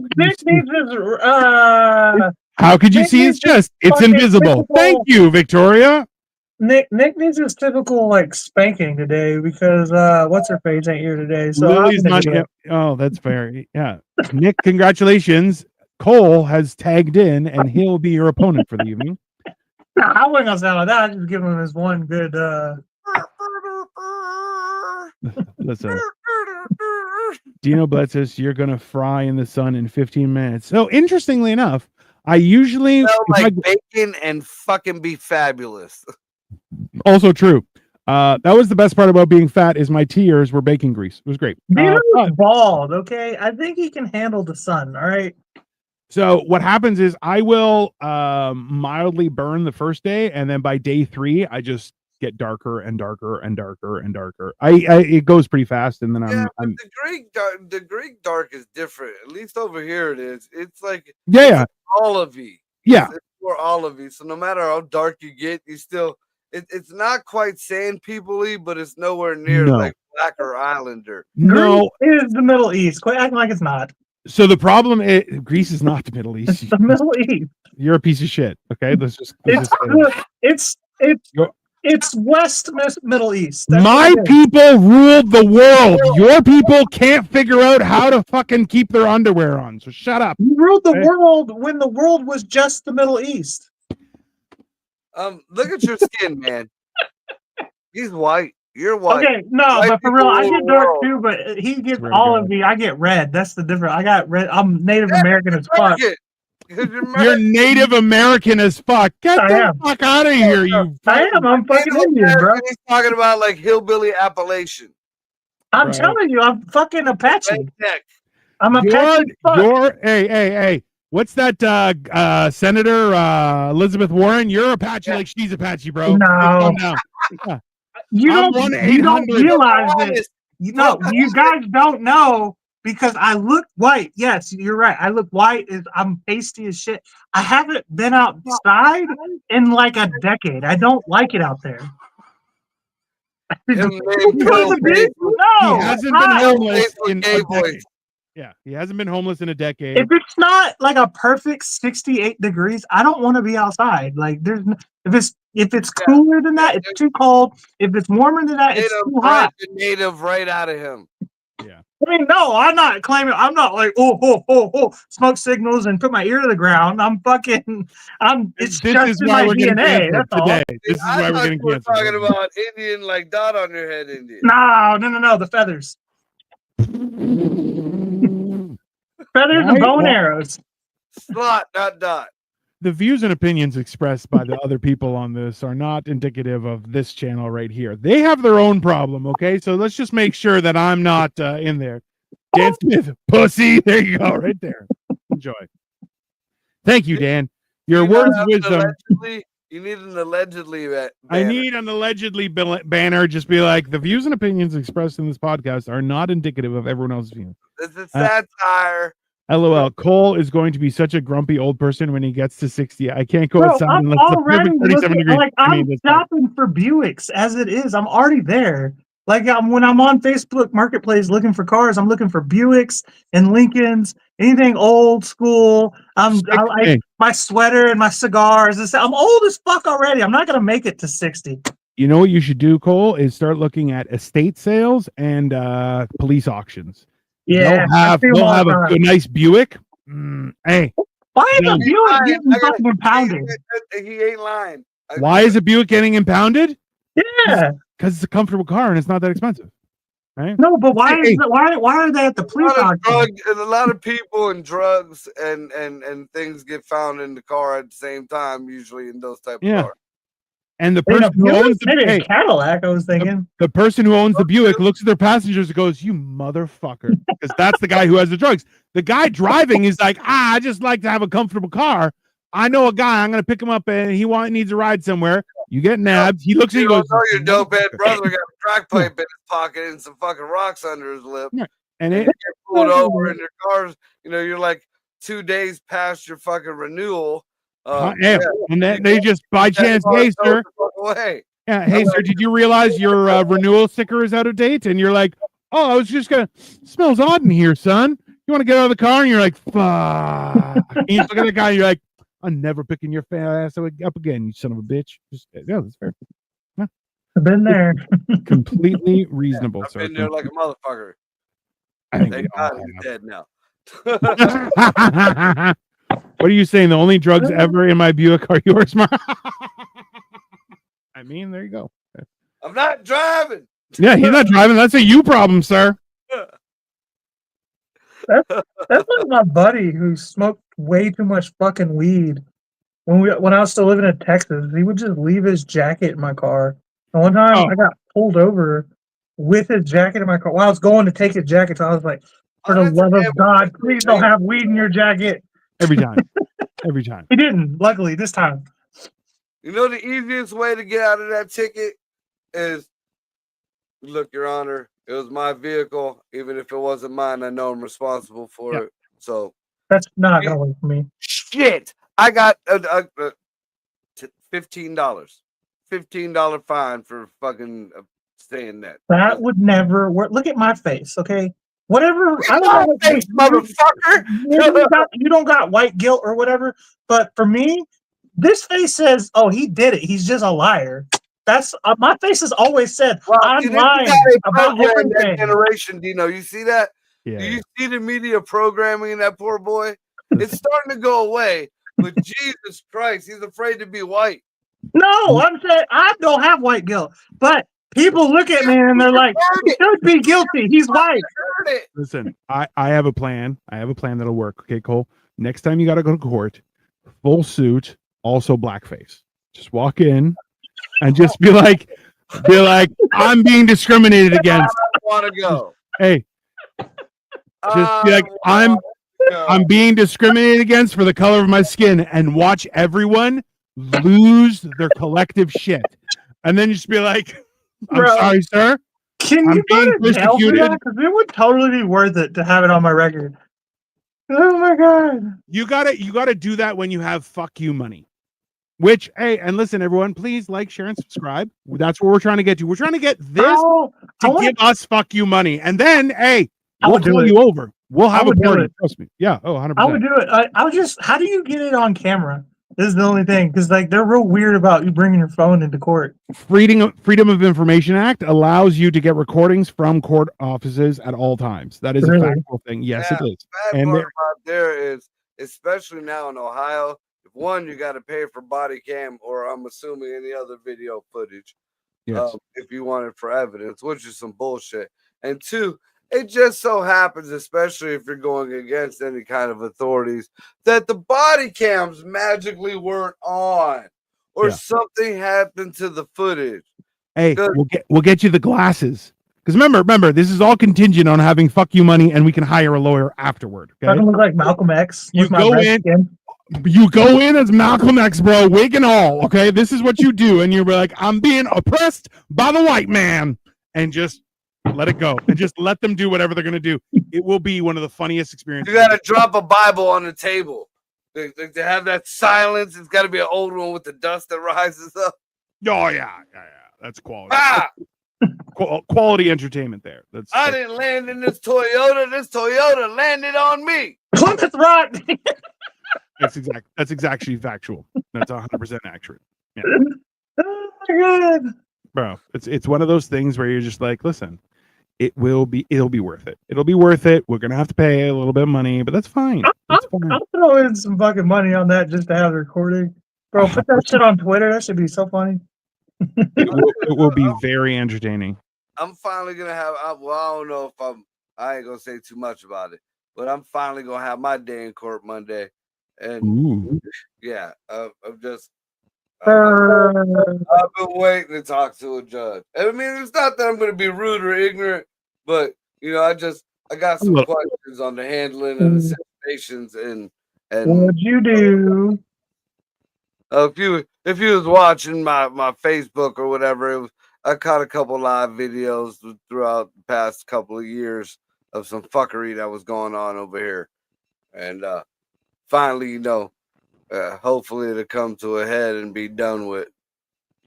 could you see his chest? It's invisible. Thank you, Victoria. Nick needs his typical like spanking today because what's her face ain't here today. So Lily's not yet. Oh, that's fair. Yeah, Nick, congratulations. Cole has tagged in, and he'll be your opponent for the evening. I wouldn't go sound like that. I just give him his one good. Listen, Dino Bletzis, you're gonna fry in the sun in 15 minutes. So interestingly enough, I usually like bacon and fucking be fabulous. Also true. That was the best part about being fat is my tears were bacon grease. It was great. Dino's bald, okay? I think he can handle the sun. All right. So what happens is I will mildly burn the first day, and then by day 3, I just get darker and darker and darker and darker. It goes pretty fast, and then I'm the Greek dark is different. At least over here it is. It's like olivey. Yeah, it's more olivey. So no matter how dark you get, you still it's not quite sand people-y, but it's nowhere near like Black or Islander. No, it is the Middle East. Quit acting like it's not. So the problem is Greece is not the Middle East. It's the Middle East. You're a piece of shit. Okay, It's West Middle East. That's my people ruled the world. Your people can't figure out how to fucking keep their underwear on. So shut up. You ruled the world when the world was just the Middle East. Look at your skin, man. He's white. You're white. Okay, no, White but for real, I people get dark rule. too. But he gets Swear to all God. of me. I get red. That's the difference. I got red. I'm Native Yeah, American as fuck. Because You're Native American as fuck. Get I the am. fuck out of here, you. I am. I'm fucking Indian, bro. He's talking about like hillbilly Appalachian. I'm Bro. telling you, I'm fucking Apache. Redneck. I'm Apache. Hey. What's that Senator Elizabeth Warren? You're Apache like she's Apache, bro. No. Calm down. Yeah. You I'm don't 1-800. realize it. You guys don't know because I look white. Yes, you're right. I look white. I'm pasty as shit. I haven't been outside in like a decade. I don't like it out there. Him You named go to the beach? No, He hasn't it's been not. homeless in gay a boys. decade. Yeah, he hasn't been homeless in a decade. If it's not like a perfect 68 degrees, I don't want to be outside. Like if it's cooler than that, it's too cold. If it's warmer than that, it's too hot. The native right out of him. Yeah. I mean, no, I'm not claiming. I'm not like smoke signals and put my ear to the ground. It's This just is in why my we're getting DNA. canceled That's all. today. This is I why we're thought getting you were canceled. talking about Indian, like dot on your head Indian. No, the feathers, feathers and bow and arrows. Slot, not dot. The views and opinions expressed by the other people on this are not indicative of this channel right here. They have their own problem, okay? So let's just make sure that I'm not in there. Dan Smith, pussy. There you go, right there. Enjoy. Thank you, Dan. Your words of wisdom. You need an allegedly banner. I need an allegedly banner. Just be like, the views and opinions expressed in this podcast are not indicative of everyone else's views. This is satire. LOL. Cole is going to be such a grumpy old person when he gets to 60. I can't go outside I'm unless it's a already perfect 37 degrees. like I'm shopping for Buicks as it is. I'm already there. Like when I'm on Facebook Marketplace looking for cars, I'm looking for Buicks and Lincolns, anything old school. My sweater and my cigars. I'm old as fuck already. I'm not gonna make it to 60. You know what you should do, Cole, is start looking at estate sales and police auctions. Yeah, they'll have a nice Buick. Hey, why is a Buick getting fucking impounded? He ain't lying. Why is a Buick getting impounded? Yeah, because it's a comfortable car and it's not that expensive, right? No, but why are they at the police auction? A lot of people and drugs and things get found in the car at the same time, usually in those type of cars. And the person who owns the Cadillac, I was thinking. The person who owns the Buick looks at their passengers and goes, "You motherfucker," because that's the guy who has the drugs. The guy driving is like, I just like to have a comfortable car. I know a guy. I'm going to pick him up and he needs a ride somewhere. You get nabbed. He looks at you and goes, your dope head brother got a crack pipe in his pocket and some fucking rocks under his lip. And you get pulled over in your cars. You know, you're like 2 days past your fucking renewal. And then they just by chance, hey sir, hey sir, did you realize your renewal sticker is out of date? And you're like, oh, I was just gonna. Smells odd in here, son. You want to get out of the car? And you're like, fuck. And you look at the guy. And you're like, I'm never picking your ass up again, you son of a bitch. Yeah, that's fair. Yeah. I've been there. Completely reasonable. I've been there like a motherfucker. I think thank God he's dead now. What are you saying? The only drugs ever in my Buick are yours, Mark? I mean, there you go. I'm not driving. Yeah, he's not driving. That's a you problem, sir. That's like my buddy who smoked way too much fucking weed. When I was still living in Texas, he would just leave his jacket in my car. And one time I got pulled over with his jacket in my car. While I was going to take his jacket, so I was like, for the love of God, please don't have weed in your jacket. Every time. Every time. He didn't, luckily, this time. You know the easiest way to get out of that ticket is, look, Your Honor, it was my vehicle. Even if it wasn't mine, I know I'm responsible for it. So that's not gonna work for me. Shit, I got $15. $15 fine for fucking saying that. That would never work. Look at my face, okay? Whatever. I don't know, face, motherfucker. You don't got white guilt or whatever. But for me, this face says, "Oh, he did it. He's just a liar." That's my face has always said, "I'm lying about everything." That generation, Dino, you see that? Yeah. Do you see the media programming in that poor boy? It's starting to go away. But Jesus Christ, he's afraid to be white. No, I'm saying I don't have white guilt, but people look at me and they're like, "He should be guilty. He's white." Listen, I have a plan. I have a plan that'll work. Okay, Cole. Next time you got to go to court, full suit, also blackface. Just walk in and just be like, I'm being discriminated against. I want to go. Hey, just be like, I'm being discriminated against for the color of my skin, and watch everyone lose their collective shit. And then just be like, I'm Bro, sorry, sir. Can you go to jail for that? Because it would totally be worth it to have it on my record. Oh my god! You gotta do that when you have fuck you money. Which, hey, and listen, everyone, please like, share, and subscribe. That's what we're trying to get to. We're trying to get this to give us fuck you money, and then, hey, we'll call you over. We'll have a party. Trust me. Yeah. Oh, 100%. I would do it. I would just. How do you get it on camera? This is the only thing, because like they're real weird about you bringing your phone into court. Freedom of Information Act allows you to get recordings from court offices at all times. That is a factual thing. Yes, it is. The bad part about there is, especially now in Ohio, one, you got to pay for body cam, or I'm assuming any other video footage, if you want it for evidence, which is some bullshit. And two, it just so happens, especially if you're going against any kind of authorities, that the body cams magically weren't on, or something happened to the footage. Hey, we'll get you the glasses. Because remember, this is all contingent on having fuck you money, and we can hire a lawyer afterward. Okay? Doesn't look like Malcolm X. You go in as Malcolm X, bro, wig and all. Okay, this is what you do, and you're like, I'm being oppressed by the white man, and just let it go, and just let them do whatever they're gonna do. It will be one of the funniest experiences. You gotta drop a Bible on the table. To have that silence, it's got to be an old one with the dust that rises up. Oh yeah, that's quality. Quality entertainment there. I didn't land in this Toyota. This Toyota landed on me. Plymouth Rock. That's exactly factual. That's 100% accurate. Yeah. Oh my god, bro, it's one of those things where you're just like, listen, it'll be worth it. It'll be worth it. We're gonna have to pay a little bit of money, but that's fine. I'll throw in some fucking money on that just to have the recording, bro. Put that shit on Twitter. That should be so funny. It will be very entertaining. I'm finally gonna have. I don't know if I ain't gonna say too much about it, but I'm finally gonna have my day in court Monday. And yeah, I've been waiting to talk to a judge. I mean, it's not that I'm going to be rude or ignorant, but you know, I got some questions on the handling of the situations and what'd you do? If you was watching my Facebook or whatever, I caught a couple live videos throughout the past couple of years of some fuckery that was going on over here, and finally, you know, hopefully it'll come to a head and be done with.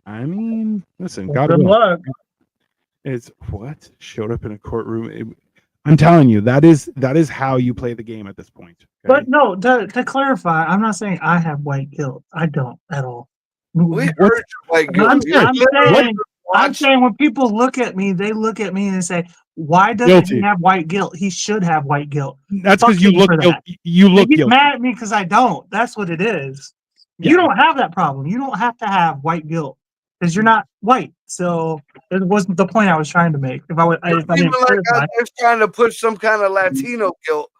I mean, listen, good luck. It's what showed up in a courtroom. I'm telling you, that is how you play the game at this point. Okay? But no, to clarify, I'm not saying I have white guilt. I don't at all. We heard your white guilt. I'm saying when people look at me, they look at me and say, "Why doesn't he have white guilt? He should have white guilt." That's because you look guilty. You look guilty. Mad at me because I don't. That's what it is. Yeah. You don't have that problem. You don't have to have white guilt because you're not white. So it wasn't the point I was trying to make. If I was trying to push some kind of Latino guilt,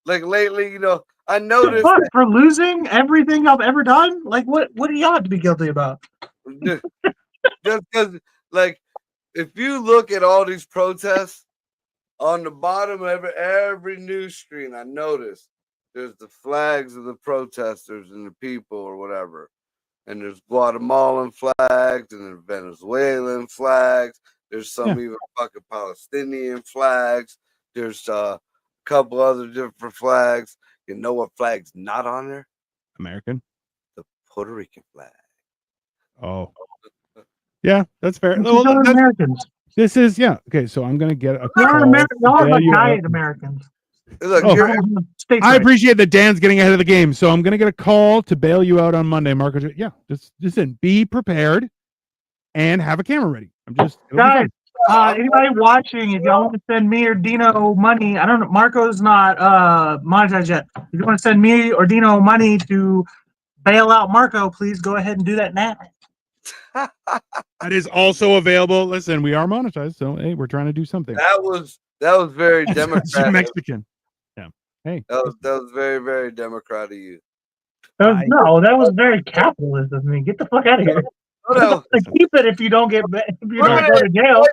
like lately, you know, I noticed for losing everything I've ever done. Like what do you have to be guilty about? Just because, like, if you look at all these protests on the bottom of every news screen, I noticed there's the flags of the protesters and the people or whatever, and there's Guatemalan flags and there's Venezuelan flags. There's some even fucking Palestinian flags. There's a couple other different flags. You know what flag's not on there? American. The Puerto Rican flag. Oh, yeah, that's fair. Well, Americans. This is okay. So I'm gonna get a. Y'all are like giant Americans. Look, I appreciate that Dan's getting ahead of the game, so I'm gonna get a call to bail you out on Monday, Marco. Yeah, just listen, be prepared, and have a camera ready. I'm just guys. Anybody watching, if y'all want to send me or Dino money, I don't know. Marco's not monetized yet. If you want to send me or Dino money to bail out Marco, please go ahead and do that now. That is also available. Listen, we are monetized, so hey, we're trying to do something. That was very democratic. Mexican. Yeah. Hey. That was very, very democratic of you. No, that was very capitalist of me. Get the fuck out of here. No. Keep it if you don't go to jail.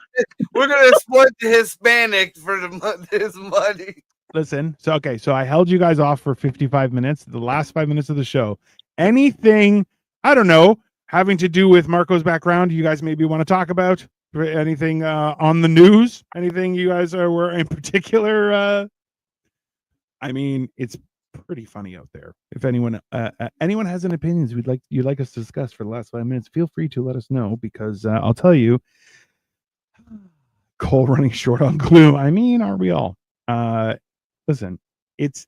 We're gonna exploit the Hispanic for his money. Listen, so I held you guys off for 55 minutes, the last 5 minutes of the show. Anything, I don't know, having to do with Marco's background, you guys maybe want to talk about? Anything on the news? Anything you guys were in particular? I mean, it's pretty funny out there. If anyone has any opinions you'd like us to discuss for the last 5 minutes, feel free to let us know, because I'll tell you, Cole running short on glue. I mean, are we all? Listen, it's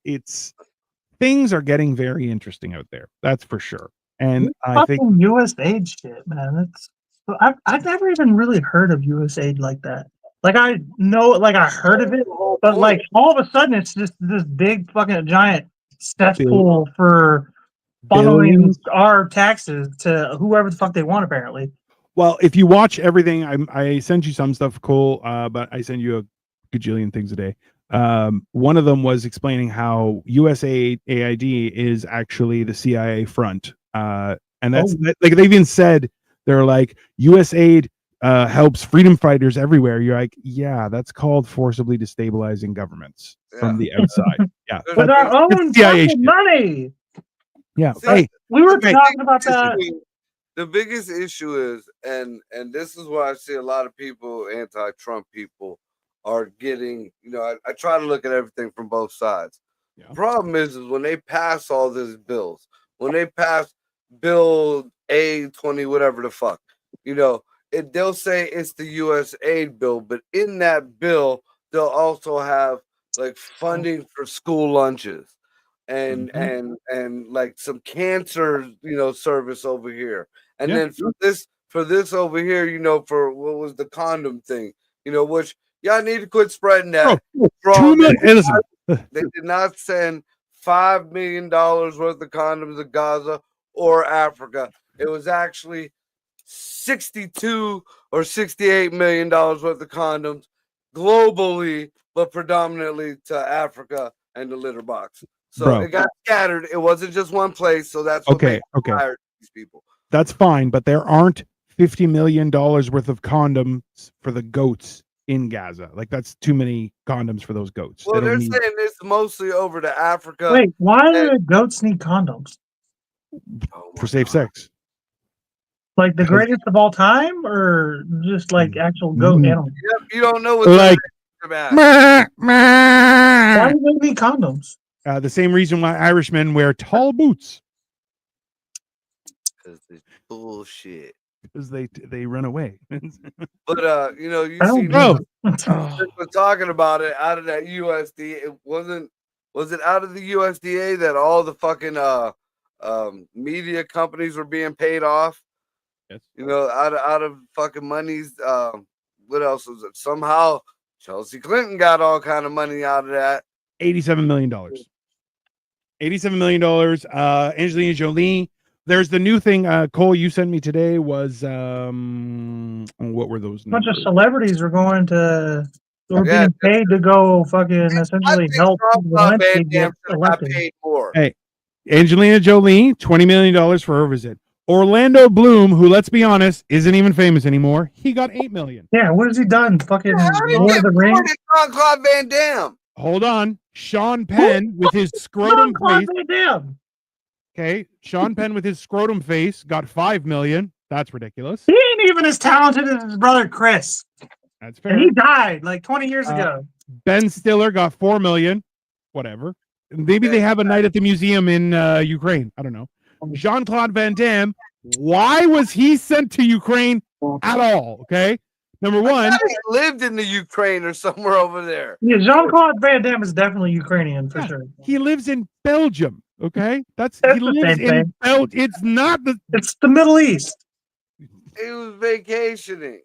things are getting very interesting out there. That's for sure. And I think USAID shit, man. I've never even really heard of USAID like that. Like I know, like I heard of it, but like all of a sudden it's just this big fucking giant cesspool for funneling our taxes to whoever the fuck they want, apparently. Well, if you watch everything, I sent you some stuff, Cole, but I send you a gajillion things a day. One of them was explaining how USAID is actually the CIA front. And that's like they even said they're like USAID helps freedom fighters everywhere. You're like, yeah, that's called forcibly destabilizing governments from the outside. Yeah, with our own fucking money. Yeah, see, we were talking about that. The biggest issue is, and this is why I see a lot of people, anti-Trump people, are getting, I try to look at everything from both sides. Yeah. The problem is when they pass all these bills, when they pass Bill A-20, whatever the fuck, they'll say it's the USAID bill, but in that bill, they'll also have like funding for school lunches and like some cancer, service over here. And then for this over here, for what was the condom thing, which y'all need to quit spreading that. They did not send $5 million worth of condoms to Gaza or Africa. It was actually $62 or $68 million worth of condoms globally, but predominantly to Africa and the litter box. So it got scattered. It wasn't just one place. So that's what they hired these people. That's fine, but there aren't $50 million worth of condoms for the goats in Gaza. Like, that's too many condoms for those goats. Well, they're saying it's mostly over to Africa. Wait, why do goats need condoms? For safe sex. Like the greatest of all time, or just like actual goat animals? Yep, you don't know what like. Why do they need condoms? The same reason why Irishmen wear tall boots. Because it's bullshit. Because they run away. But you see we're talking about it out of that USD. It was it out of the USDA that all the fucking media companies were being paid off? Yes. Out of fucking monies. What else was it? Somehow Chelsea Clinton got all kind of money out of that. $87 million. $87 million. Angelina Jolie. There's the new thing, Cole, you sent me today was, what were those? A bunch of celebrities were going to, being paid to go fucking essentially help Zelensky get elected. Hey, Angelina Jolie, $20 million for her visit. Orlando Bloom, who, let's be honest, isn't even famous anymore. He got $8 million. Yeah, what has he done? Fucking Lord of the Rings? Jean-Claude Van Damme. Hold on. Sean Penn with his scrotum face. Okay, Sean Penn with his scrotum face got $5 million. That's ridiculous. He ain't even as talented as his brother Chris. That's fair. And he died like 20 years ago. Ben Stiller got $4 million. Whatever. Maybe they have a night at the museum in Ukraine. I don't know. Jean-Claude Van Damme. Why was he sent to Ukraine at all? Okay. Number one, he lived in the Ukraine or somewhere over there. Yeah, Jean-Claude Van Damme is definitely Ukrainian for sure. He lives in Belgium. Okay, he lives in Belgium. It's not the. It's the Middle East. He was vacationing.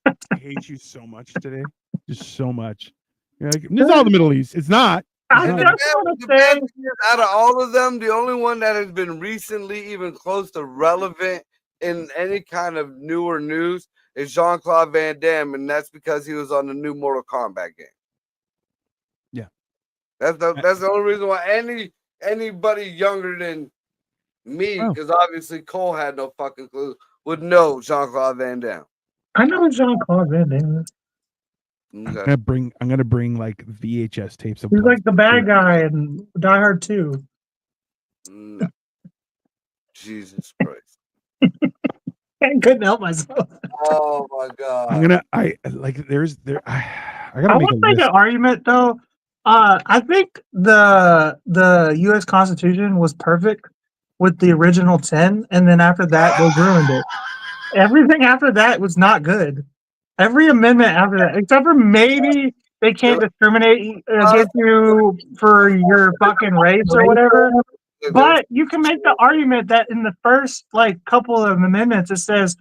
I hate you so much today, just so much. You're like, this is all the Middle East. It's not. I just want to say, out of all of them, the only one that has been recently even close to relevant in any kind of newer news is Jean-Claude Van Damme, and that's because he was on the new Mortal Kombat game. Yeah, that's the only reason why anybody younger than me, because obviously Cole had no fucking clue, would know Jean-Claude Van Damme. I know Jean-Claude Van Damme. Okay. I'm gonna bring like VHS tapes of. He's like the bad guy in Die Hard 2. No. Jesus Christ! I couldn't help myself. Oh my god! I gotta make an argument though. I think the U.S. Constitution was perfect with the original 10, and then after that they ruined it. Everything after that was not good. Every amendment after that, except for maybe they can't discriminate against you for your fucking race or whatever. But you can make the argument that in the first like couple of amendments, it says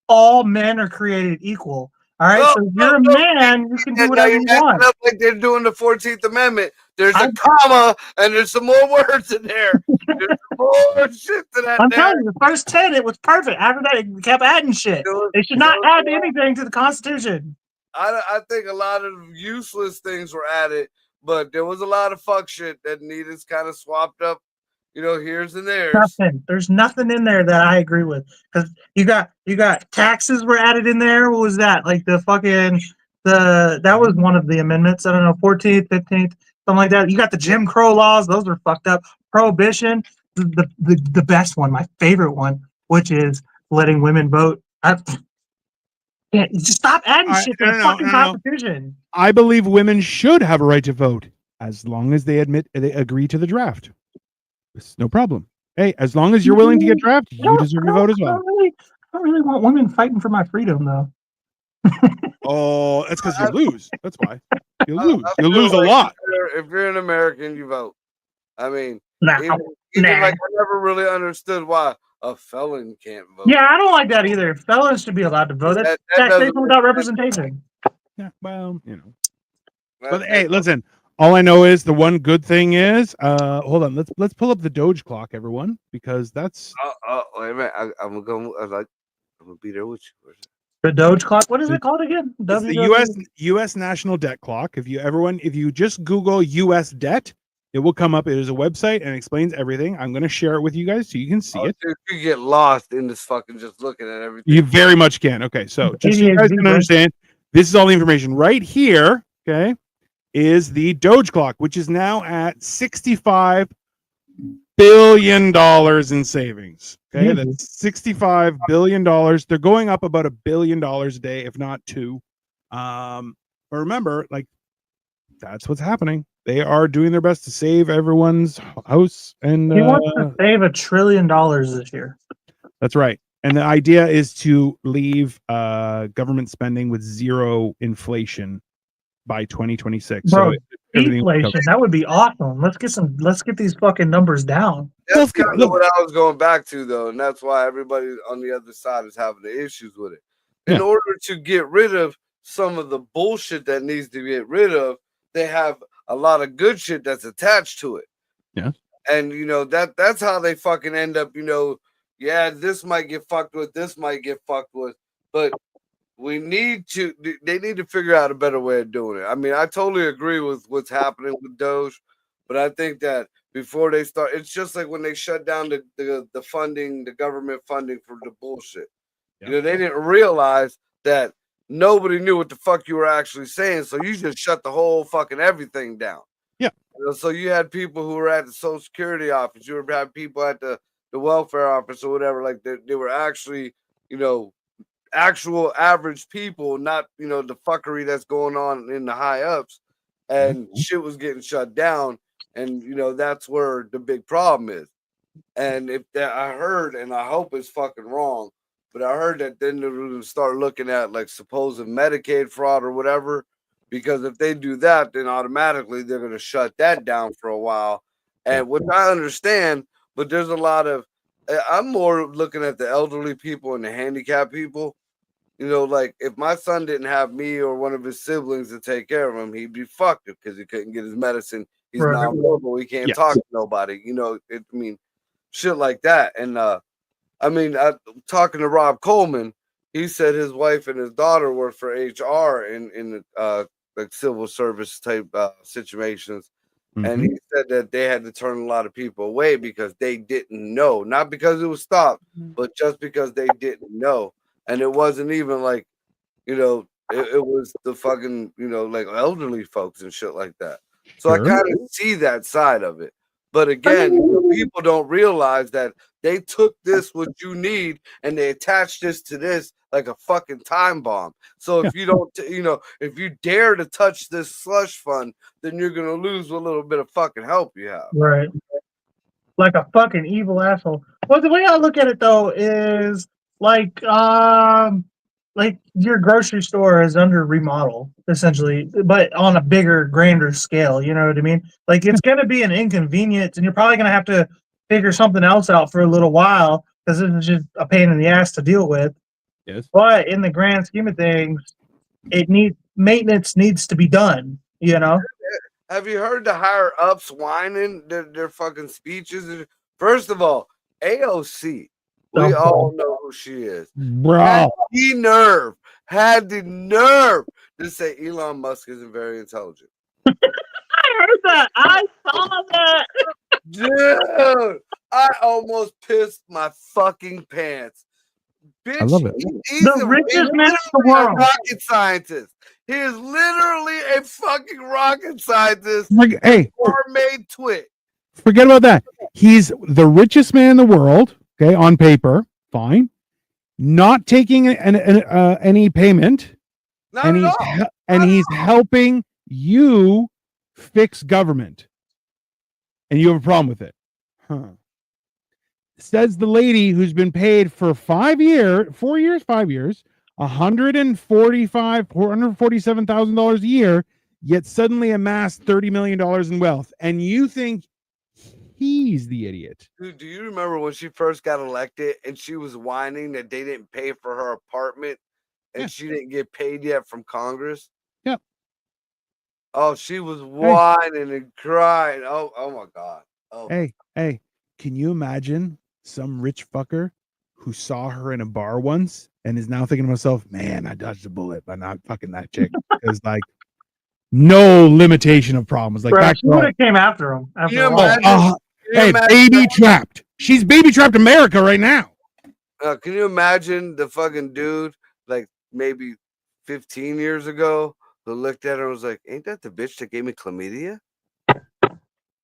all men are created equal. All right, so if you're a man, you can do whatever you want. Up like they're doing the 14th Amendment. There's a comma and there's some more words in there. There's more shit to that. I'm telling you, the first 10, it was perfect. After that, it kept adding shit. They should not add anything to the Constitution. I think a lot of useless things were added, but there was a lot of fuck shit that needed kind of swapped up. You know, here's and there's nothing. There's nothing in there that I agree with, because you got taxes were added in there. What was that? Like that was one of the amendments. I don't know, 14th, 15th, something like that. You got the Jim Crow laws; those are fucked up. Prohibition, the best one, my favorite one, which is letting women vote. You just stop adding shit to the fucking Constitution. I believe women should have a right to vote as long as they agree to the draft. It's no problem. Hey, as long as you're willing to get drafted, you deserve your vote as well. I don't really want women fighting for my freedom, though. Oh, that's because you lose. That's why. You lose. You lose a lot. If you're an American, you vote. I mean, even like I never really understood why a felon can't vote. Yeah, I don't like that either. Felons should be allowed to vote. That's taxation without representation. Yeah, well, you know. But hey, listen. All I know is the one good thing is, hold on, let's pull up the Doge clock, everyone, because that's. Wait a minute, I'm gonna be there with you. The Doge clock. What is it called again? It's the U.S. national debt clock. If you just Google U.S. debt, it will come up. It is a website and explains everything. I'm going to share it with you guys so you can see it. Dude, you get lost in this fucking just looking at everything. You very much can. Okay, so just so you guys can understand, this is all the information right here. Okay. Is the Doge clock, which is now at $65 billion in savings. Okay, that's $65 billion. They're going up about $1 billion a day, if not two. But remember, like, that's what's happening. They are doing their best to save everyone's house. And he wants to save $1 trillion this year. That's right. And the idea is to leave government spending with zero inflation by 2026. Bro, inflation, that would be awesome. Let's get these fucking numbers down. That's kind of what I was going back to, though, and that's why everybody on the other side is having the issues with it. In order to get rid of some of the bullshit that needs to get rid of, they have a lot of good shit that's attached to it. Yeah. And you know, that's how they fucking end up, you know, this might get fucked with, this might get fucked with, but they need to figure out a better way of doing it. I mean, I totally agree with what's happening with Doge, but I think that before they start, it's just like when they shut down the funding, the government funding for the bullshit. Yeah. You know, they didn't realize that nobody knew what the fuck you were actually saying, so you just shut the whole fucking everything down. Yeah. You know, so you had people who were at the Social Security office, you had people at the welfare office or whatever, like they were actually, you know, actual average people, not, you know, the fuckery that's going on in the high ups, and shit was getting shut down. And, you know, that's where the big problem is. And I heard, and I hope it's fucking wrong, but I heard that then they're going to start looking at like supposed Medicaid fraud or whatever, because if they do that, then automatically they're going to shut that down for a while. And which I understand, but there's a lot of, I'm more looking at the elderly people and the handicapped people. You know, like if my son didn't have me or one of his siblings to take care of him, he'd be fucked because he couldn't get his medicine. He's nonverbal. He can't talk to nobody. You know, I mean, shit like that. And I mean, talking to Rob Coleman, he said his wife and his daughter work for HR in like civil service type situations. Mm-hmm. And he said that they had to turn a lot of people away because they didn't know, not because it was stopped, but just because they didn't know. And it wasn't even like, you know, it was the fucking, you know, like elderly folks and shit like that. So I kind of see that side of it. But again, you know, people don't realize that they took this, what you need, and they attached this to this like a fucking time bomb. So if you don't, you know, if you dare to touch this slush fund, then you're going to lose what little bit of fucking help you have. Right. Like a fucking evil asshole. Well, the way I look at it, though, is like your grocery store is under remodel, essentially, but on a bigger, grander scale. You know what I mean? Like, it's going to be an inconvenience, and you're probably going to have to figure something else out for a little while because this is just a pain in the ass to deal with. Yes. But in the grand scheme of things, maintenance needs to be done, you know? Have you heard the higher ups whining their fucking speeches? First of all, AOC, we all know who she is. Bro. Had the nerve to say Elon Musk isn't very intelligent. I heard that. I saw that. Dude, I almost pissed my fucking pants. Bitch, I love it. He's the richest man in the world. Rocket scientist. He is literally a fucking rocket scientist. Hey, made twit. Forget about that. He's the richest man in the world. Okay, on paper, fine. Not taking any payment, and he's helping you fix government, and you have a problem with it, huh? Says the lady who's been paid for 5 years, $447,000 a year, yet suddenly amassed $30 million in wealth. And you think he's the idiot. Dude, do you remember when she first got elected and she was whining that they didn't pay for her apartment and she didn't get paid yet from Congress? Yep. Oh, she was whining and crying. Oh my God. Oh. Hey, can you imagine some rich fucker who saw her in a bar once and is now thinking to himself, man, I dodged a bullet by not fucking that chick? Because like no limitation of problems. Like that would have came after him. Baby trapped. She's baby trapped America right now. Can you imagine the fucking dude like maybe 15 years ago who looked at her and was like, ain't that the bitch that gave me chlamydia?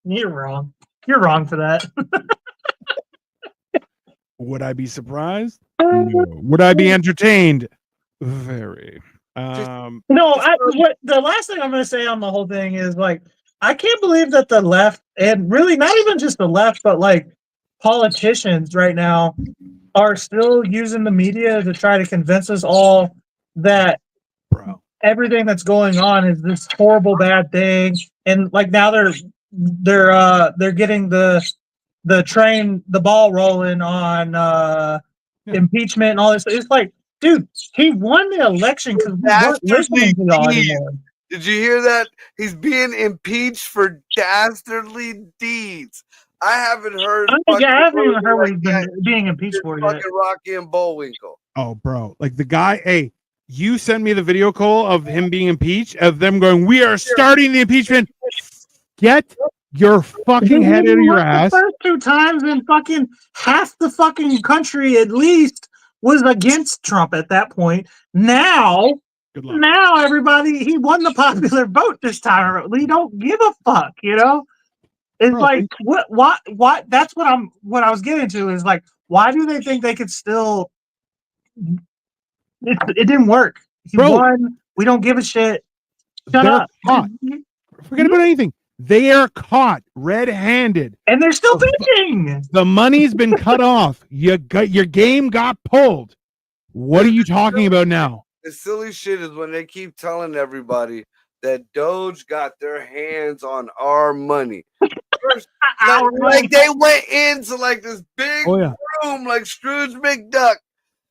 You're wrong. You're wrong for that. Would I be surprised? No. Would I be entertained? Very. The last thing I'm going to say on the whole thing is like, I can't believe that the left, and really not even just the left, but like politicians right now are still using the media to try to convince us all that everything that's going on is this horrible bad thing. And like now they're getting the ball rolling on impeachment and all this. It's like, dude, he won the election because we weren't listening to y'all anymore. Did you hear that? He's being impeached for dastardly deeds. I haven't heard. I haven't even heard what he's been being impeached for yet. Fucking Rocky and Bullwinkle. Oh, bro, like the guy. Hey, you sent me the video call of him being impeached, of them going, "We are starting the impeachment." Get your fucking head out of your ass. The first 2 times in fucking half the fucking country at least was against Trump at that point. Now everybody, he won the popular vote this time. We don't give a fuck, you know? It's like what that's what I was getting to is like, why do they think they could still it didn't work. He won. We don't give a shit. Shut up. Caught. Forget about anything. They are caught red-handed. And they're still pitching. The money's been cut off. Your game got pulled. What are you talking about now? The silly shit is when they keep telling everybody that Doge got their hands on our money. Like they went into like this big room like Scrooge McDuck.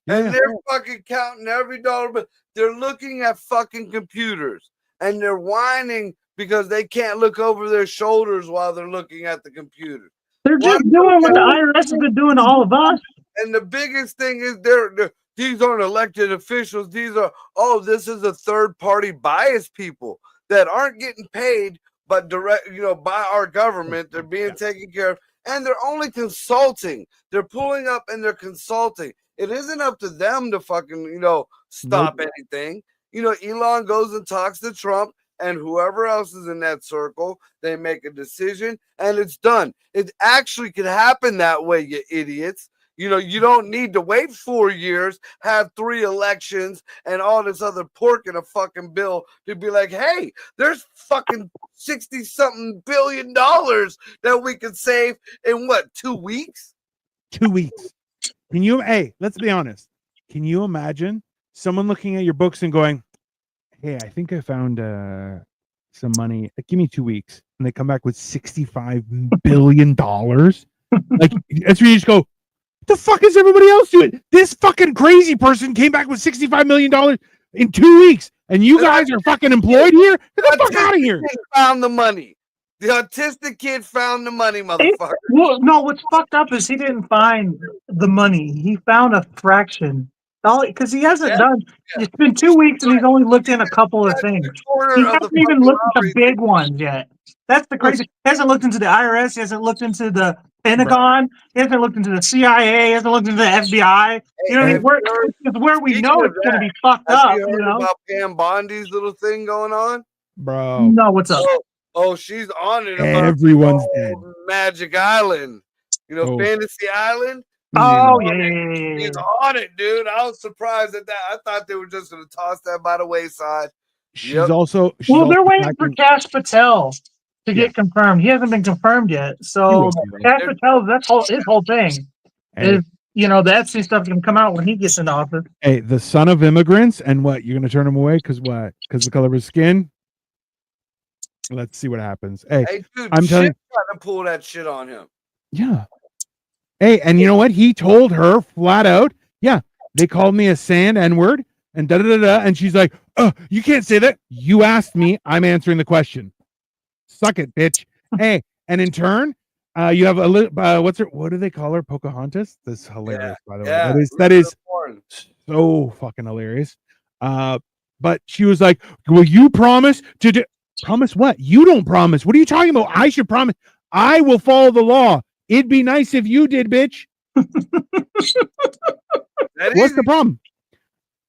And they're fucking counting every dollar, but they're looking at fucking computers and they're whining because they can't look over their shoulders while they're looking at the computer. They're just doing what the IRS has been doing to all of us. And the biggest thing is these aren't elected officials. These are, this is a third party biased people that aren't getting paid, but by our government. They're being taken care of, and they're only consulting. They're pulling up and they're consulting. It isn't up to them to fucking, stop anything. Elon goes and talks to Trump and whoever else is in that circle. They make a decision and it's done. It actually could happen that way, you idiots. You don't need to wait 4 years, have 3 elections, and all this other pork in a fucking bill to be like, hey, there's fucking 60-something billion that we could save in 2 weeks? 2 weeks. Hey, let's be honest. Can you imagine someone looking at your books and going, hey, I think I found some money. Give me 2 weeks. And they come back with $65 billion. Like, that's where you just go, the fuck is everybody else doing? This fucking crazy person came back with $65 million in 2 weeks, and you guys are fucking employed here? Get the fuck out of here. Found the money. The autistic kid found the money, motherfucker. No, what's fucked up is he didn't find the money. He found a fraction. Because he hasn't done. It's been 2 weeks and he's only looked in a couple of things. He hasn't even looked at the big ones yet. That's the crazy. He hasn't looked into the IRS. He hasn't looked into the Pentagon. He hasn't looked into the CIA. He hasn't looked into the FBI. It's where we know it's going to be fucked up. You heard about Pam Bondi's little thing going on? Bro. No, what's up? Oh, she's on it. Everyone's dead. Magic Island. Fantasy Island. Oh, yeah. He's on it, dude. I was surprised at that. I thought they were just going to toss that by the wayside. She's also they're waiting for Kash Patel to get confirmed. He hasn't been confirmed yet. So Kash Patel, that's his whole thing. Is the Epstein stuff going to come out when he gets into office? Hey, the son of immigrants, and what? You're going to turn him away because what? Because the color of his skin? Let's see what happens. Hey dude, I'm telling you, trying to pull that shit on him. Yeah. Hey, and you know what? He told her flat out, yeah, they called me a sand N-word and da-da-da-da. And she's like, oh, you can't say that. You asked me. I'm answering the question. Suck it, bitch. Hey, and in turn, you have what do they call her? Pocahontas? That's hilarious, by the way. That is so fucking hilarious. But she was like, will you promise to do? Promise what? You don't promise. What are you talking about? I should promise. I will follow the law. It'd be nice if you did, bitch. What's the problem?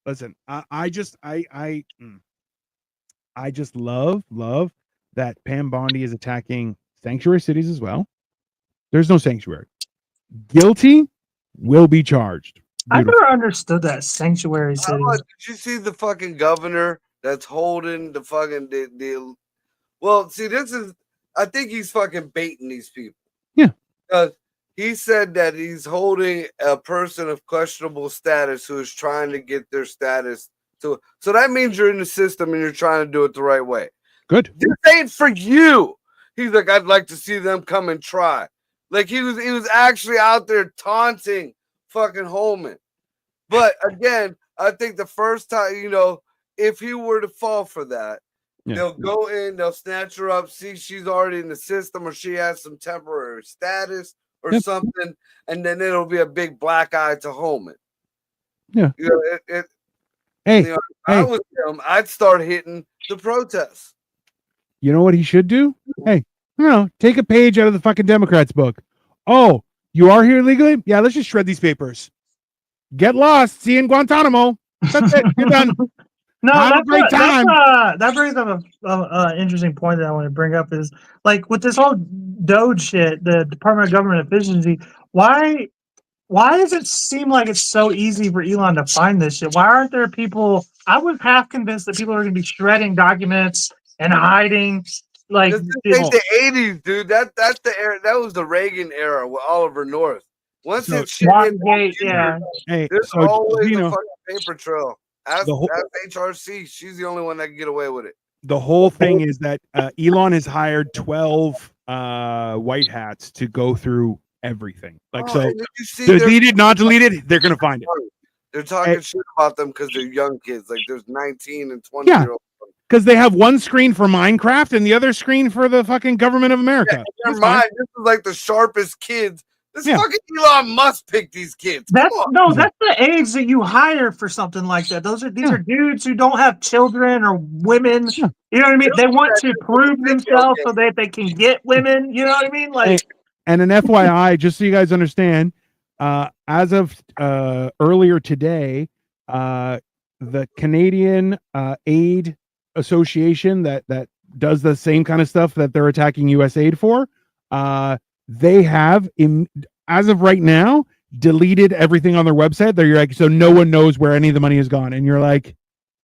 Listen, I just love that Pam Bondi is attacking sanctuary cities as well. There's no sanctuary. Guilty will be charged. I never understood that sanctuary city. Did you see the fucking governor that's holding the fucking the well, see, I think he's fucking baiting these people. Yeah. Because he said that he's holding a person of questionable status who is trying to get their status to. So that means you're in the system and you're trying to do it the right way. Good. This ain't for you. He's like, I'd like to see them come and try. Like he was actually out there taunting fucking Holman. But again, I think the first time, if he were to fall for that, they'll go in, they'll snatch her up, see she's already in the system or she has some temporary status or something, and then it'll be a big black eye to Holman. Yeah. I was him, I'd start hitting the protests. You know what he should do? Hey, take a page out of the fucking Democrats' book. Oh, you are here legally? Yeah, let's just shred these papers. Get lost. See you in Guantanamo. That's it. You're done. No, have a great time. That brings up an interesting point that I want to bring up is like with this whole Doge shit, the Department of Government Efficiency. Why does it seem like it's so easy for Elon to find this shit? Why aren't there people? I was half convinced that people are going to be shredding documents and hiding. Like the 80s, dude. That's the era. That was the Reagan era with Oliver North. Once it's shit, there's always a fucking paper trail. Ask HRC. She's the only one that can get away with it. The whole thing is that Elon has hired 12 white hats to go through everything. Deleted, not deleted, they're going to find it. They're talking shit about them because they're young kids. Like there's 19 and 20-year-olds because they have one screen for Minecraft and the other screen for the fucking government of America. Yeah, in mind, this is like the sharpest kids. This fucking Elon Musk picked these kids. That's the age that you hire for something like that. These are dudes who don't have children or women. You know what I mean? They want to prove themselves so that they can get women. You know what I mean? Like, and an FYI, just so you guys understand, as of earlier today, the Canadian Aid Association that does the same kind of stuff that they're attacking US Aid for, they have, as of right now, deleted everything on their website. You're like, so no one knows where any of the money has gone. And you're like,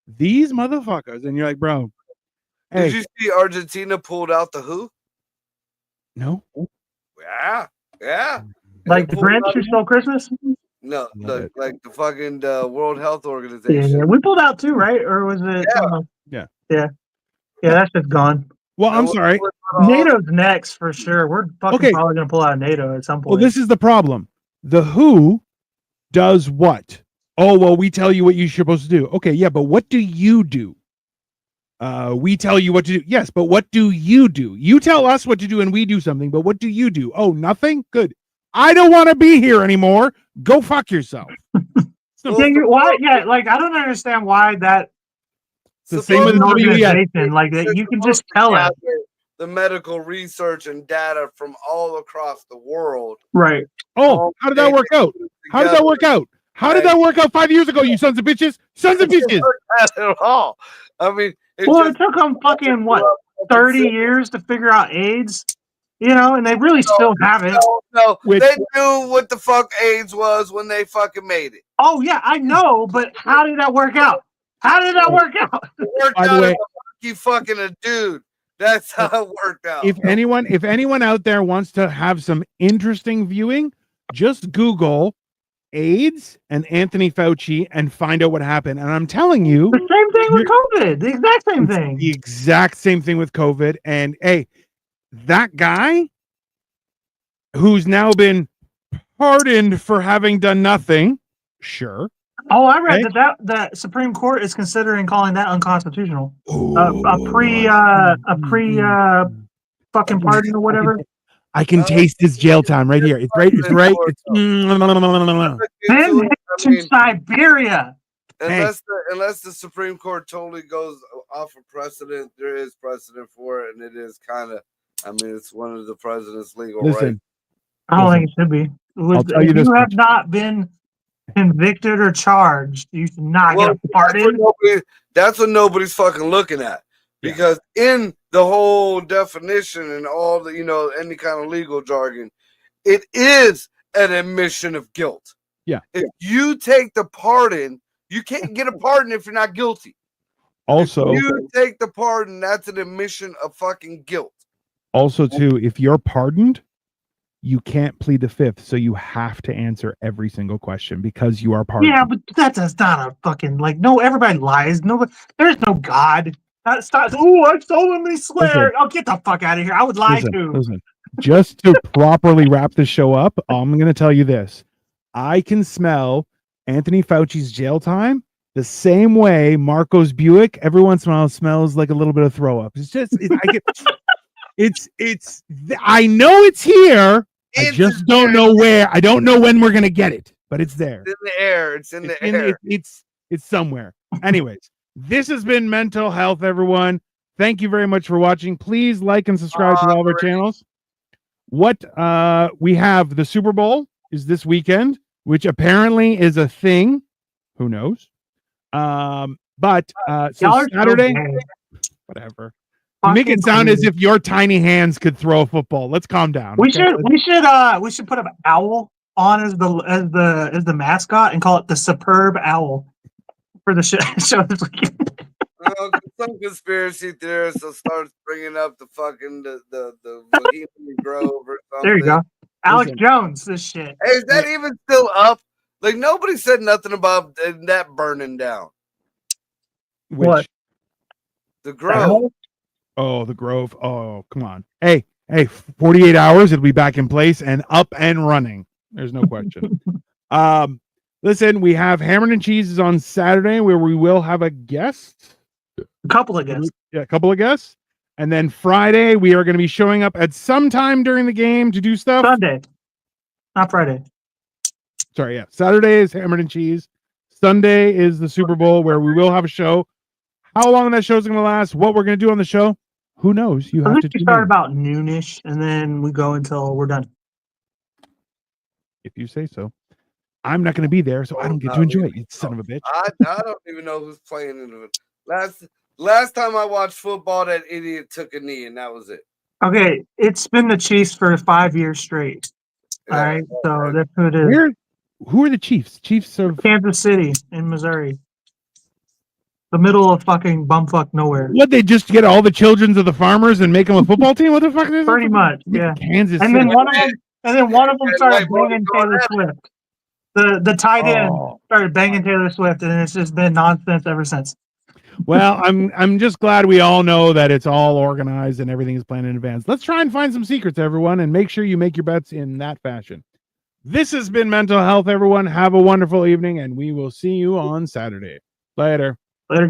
these motherfuckers. And you're like, bro. Did you see Argentina pulled out the WHO? No. Yeah. Like the Grinch who stole Christmas? No, like the fucking World Health Organization. Yeah, we pulled out too, right? Or was it? Yeah, that's just gone. Well, I'm sorry. NATO's next for sure. We're fucking probably gonna pull out of NATO at some point. Well, this is the problem. The WHO does what? Oh, well, we tell you what you're supposed to do. Okay, yeah, but what do you do? We tell you what to do. Yes, but what do you do? You tell us what to do and we do something, but what do you do? Oh, nothing? Good. I don't want to be here anymore. Go fuck yourself. Why? Yeah, like I don't understand why that. It's the same with an organization like that. You can just tell us the medical research and data from all across the world. Right. Oh, how did that work out? How did that work out? How did that work out 5 years ago, you sons of bitches? Sons of bitches. Not at all. I mean, it took them fucking what 30 years to figure out AIDS. You know, and they really still haven't. No, they knew what the fuck AIDS was when they fucking made it. Oh yeah, I know, but how did that work out? How did that work out? It worked out as you fucking a dude. That's how it worked out. If anyone out there wants to have some interesting viewing, just Google AIDS and Anthony Fauci and find out what happened. And I'm telling you, the same thing with COVID. The exact same thing. The exact same thing with COVID. And hey, that guy who's now been pardoned for having done nothing, sure. Oh, I read that Supreme Court is considering calling that unconstitutional. A pre fucking pardon or whatever. I can taste his jail time right here. It's right. It's to Siberia. Unless the Supreme Court totally goes off of precedent, there is precedent for it, and it is kind of. I mean, it's one of the president's legal rights. I don't think it should be. If you have not been convicted or charged, you should not get a pardon. That's what nobody's fucking looking at, because in the whole definition and all the any kind of legal jargon, it is an admission of guilt. Yeah. If you take the pardon, you can't get a pardon if you're not guilty. Also, if you take the pardon, that's an admission of fucking guilt. Also, too, if you're pardoned, you can't plead the fifth, so you have to answer every single question because you are pardoned. Yeah, but that's not a fucking no. Everybody lies. Nobody. There's no God. That's not. Oh, I solemnly swear. I'll get the fuck out of here. I would lie too. Listen. Just to properly wrap the show up, I'm going to tell you this: I can smell Anthony Fauci's jail time the same way Marcos Buick every once in a while smells like a little bit of throw up. It's just I know it's here. I just don't know where. I don't know when we're gonna get it, but it's there. It's in the air. It's in the air. It's somewhere. Anyways, this has been Mental Health, everyone. Thank you very much for watching. Please like and subscribe to all of our channels. What we have, the Super Bowl is this weekend, which apparently is a thing. Who knows? But so Saturday, whatever. Make it sound as if your tiny hands could throw a football. Let's calm down. We should put an owl on as the mascot and call it the Superb Owl for the show this weekend. Some conspiracy theorists will start bringing up the fucking the Bohemian Grove or something. There you go, Alex Jones. This shit. Hey, is that even still up? Like nobody said nothing about that burning down. What? The Grove. Oh, the Grove. Oh, come on. Hey, 48 hours, it'll be back in place and up and running. There's no question. Listen, we have Hammered and Cheese is on Saturday where we will have a guest. A couple of guests. Yeah, a couple of guests. And then Friday, we are going to be showing up at some time during the game to do stuff. Sunday, not Friday. Sorry, yeah. Saturday is Hammered and Cheese. Sunday is the Super Bowl, where we will have a show. How long that show is going to last, what we're going to do on the show, who knows? You have to start about noonish, and then we go until we're done. If you say so. I'm not going to be there, so I don't get to enjoy it, you son of a bitch. I don't even know who's playing in it. Last time I watched football, that idiot took a knee, and that was it. Okay, it's been the Chiefs for 5 years straight. All right, so that's who it is. Who are the Chiefs? Chiefs of Kansas City in Missouri. The middle of fucking bumfuck nowhere. What, they just get all the children of the farmers and make them a football team? What the fuck is this? Pretty much, yeah. Kansas and City. then one of them started banging Taylor Swift. The tight end started banging Taylor Swift, and it's just been nonsense ever since. Well, I'm just glad we all know that it's all organized and everything is planned in advance. Let's try and find some secrets, everyone, and make sure you make your bets in that fashion. This has been Mental Health, everyone. Have a wonderful evening, and we will see you on Saturday. Later.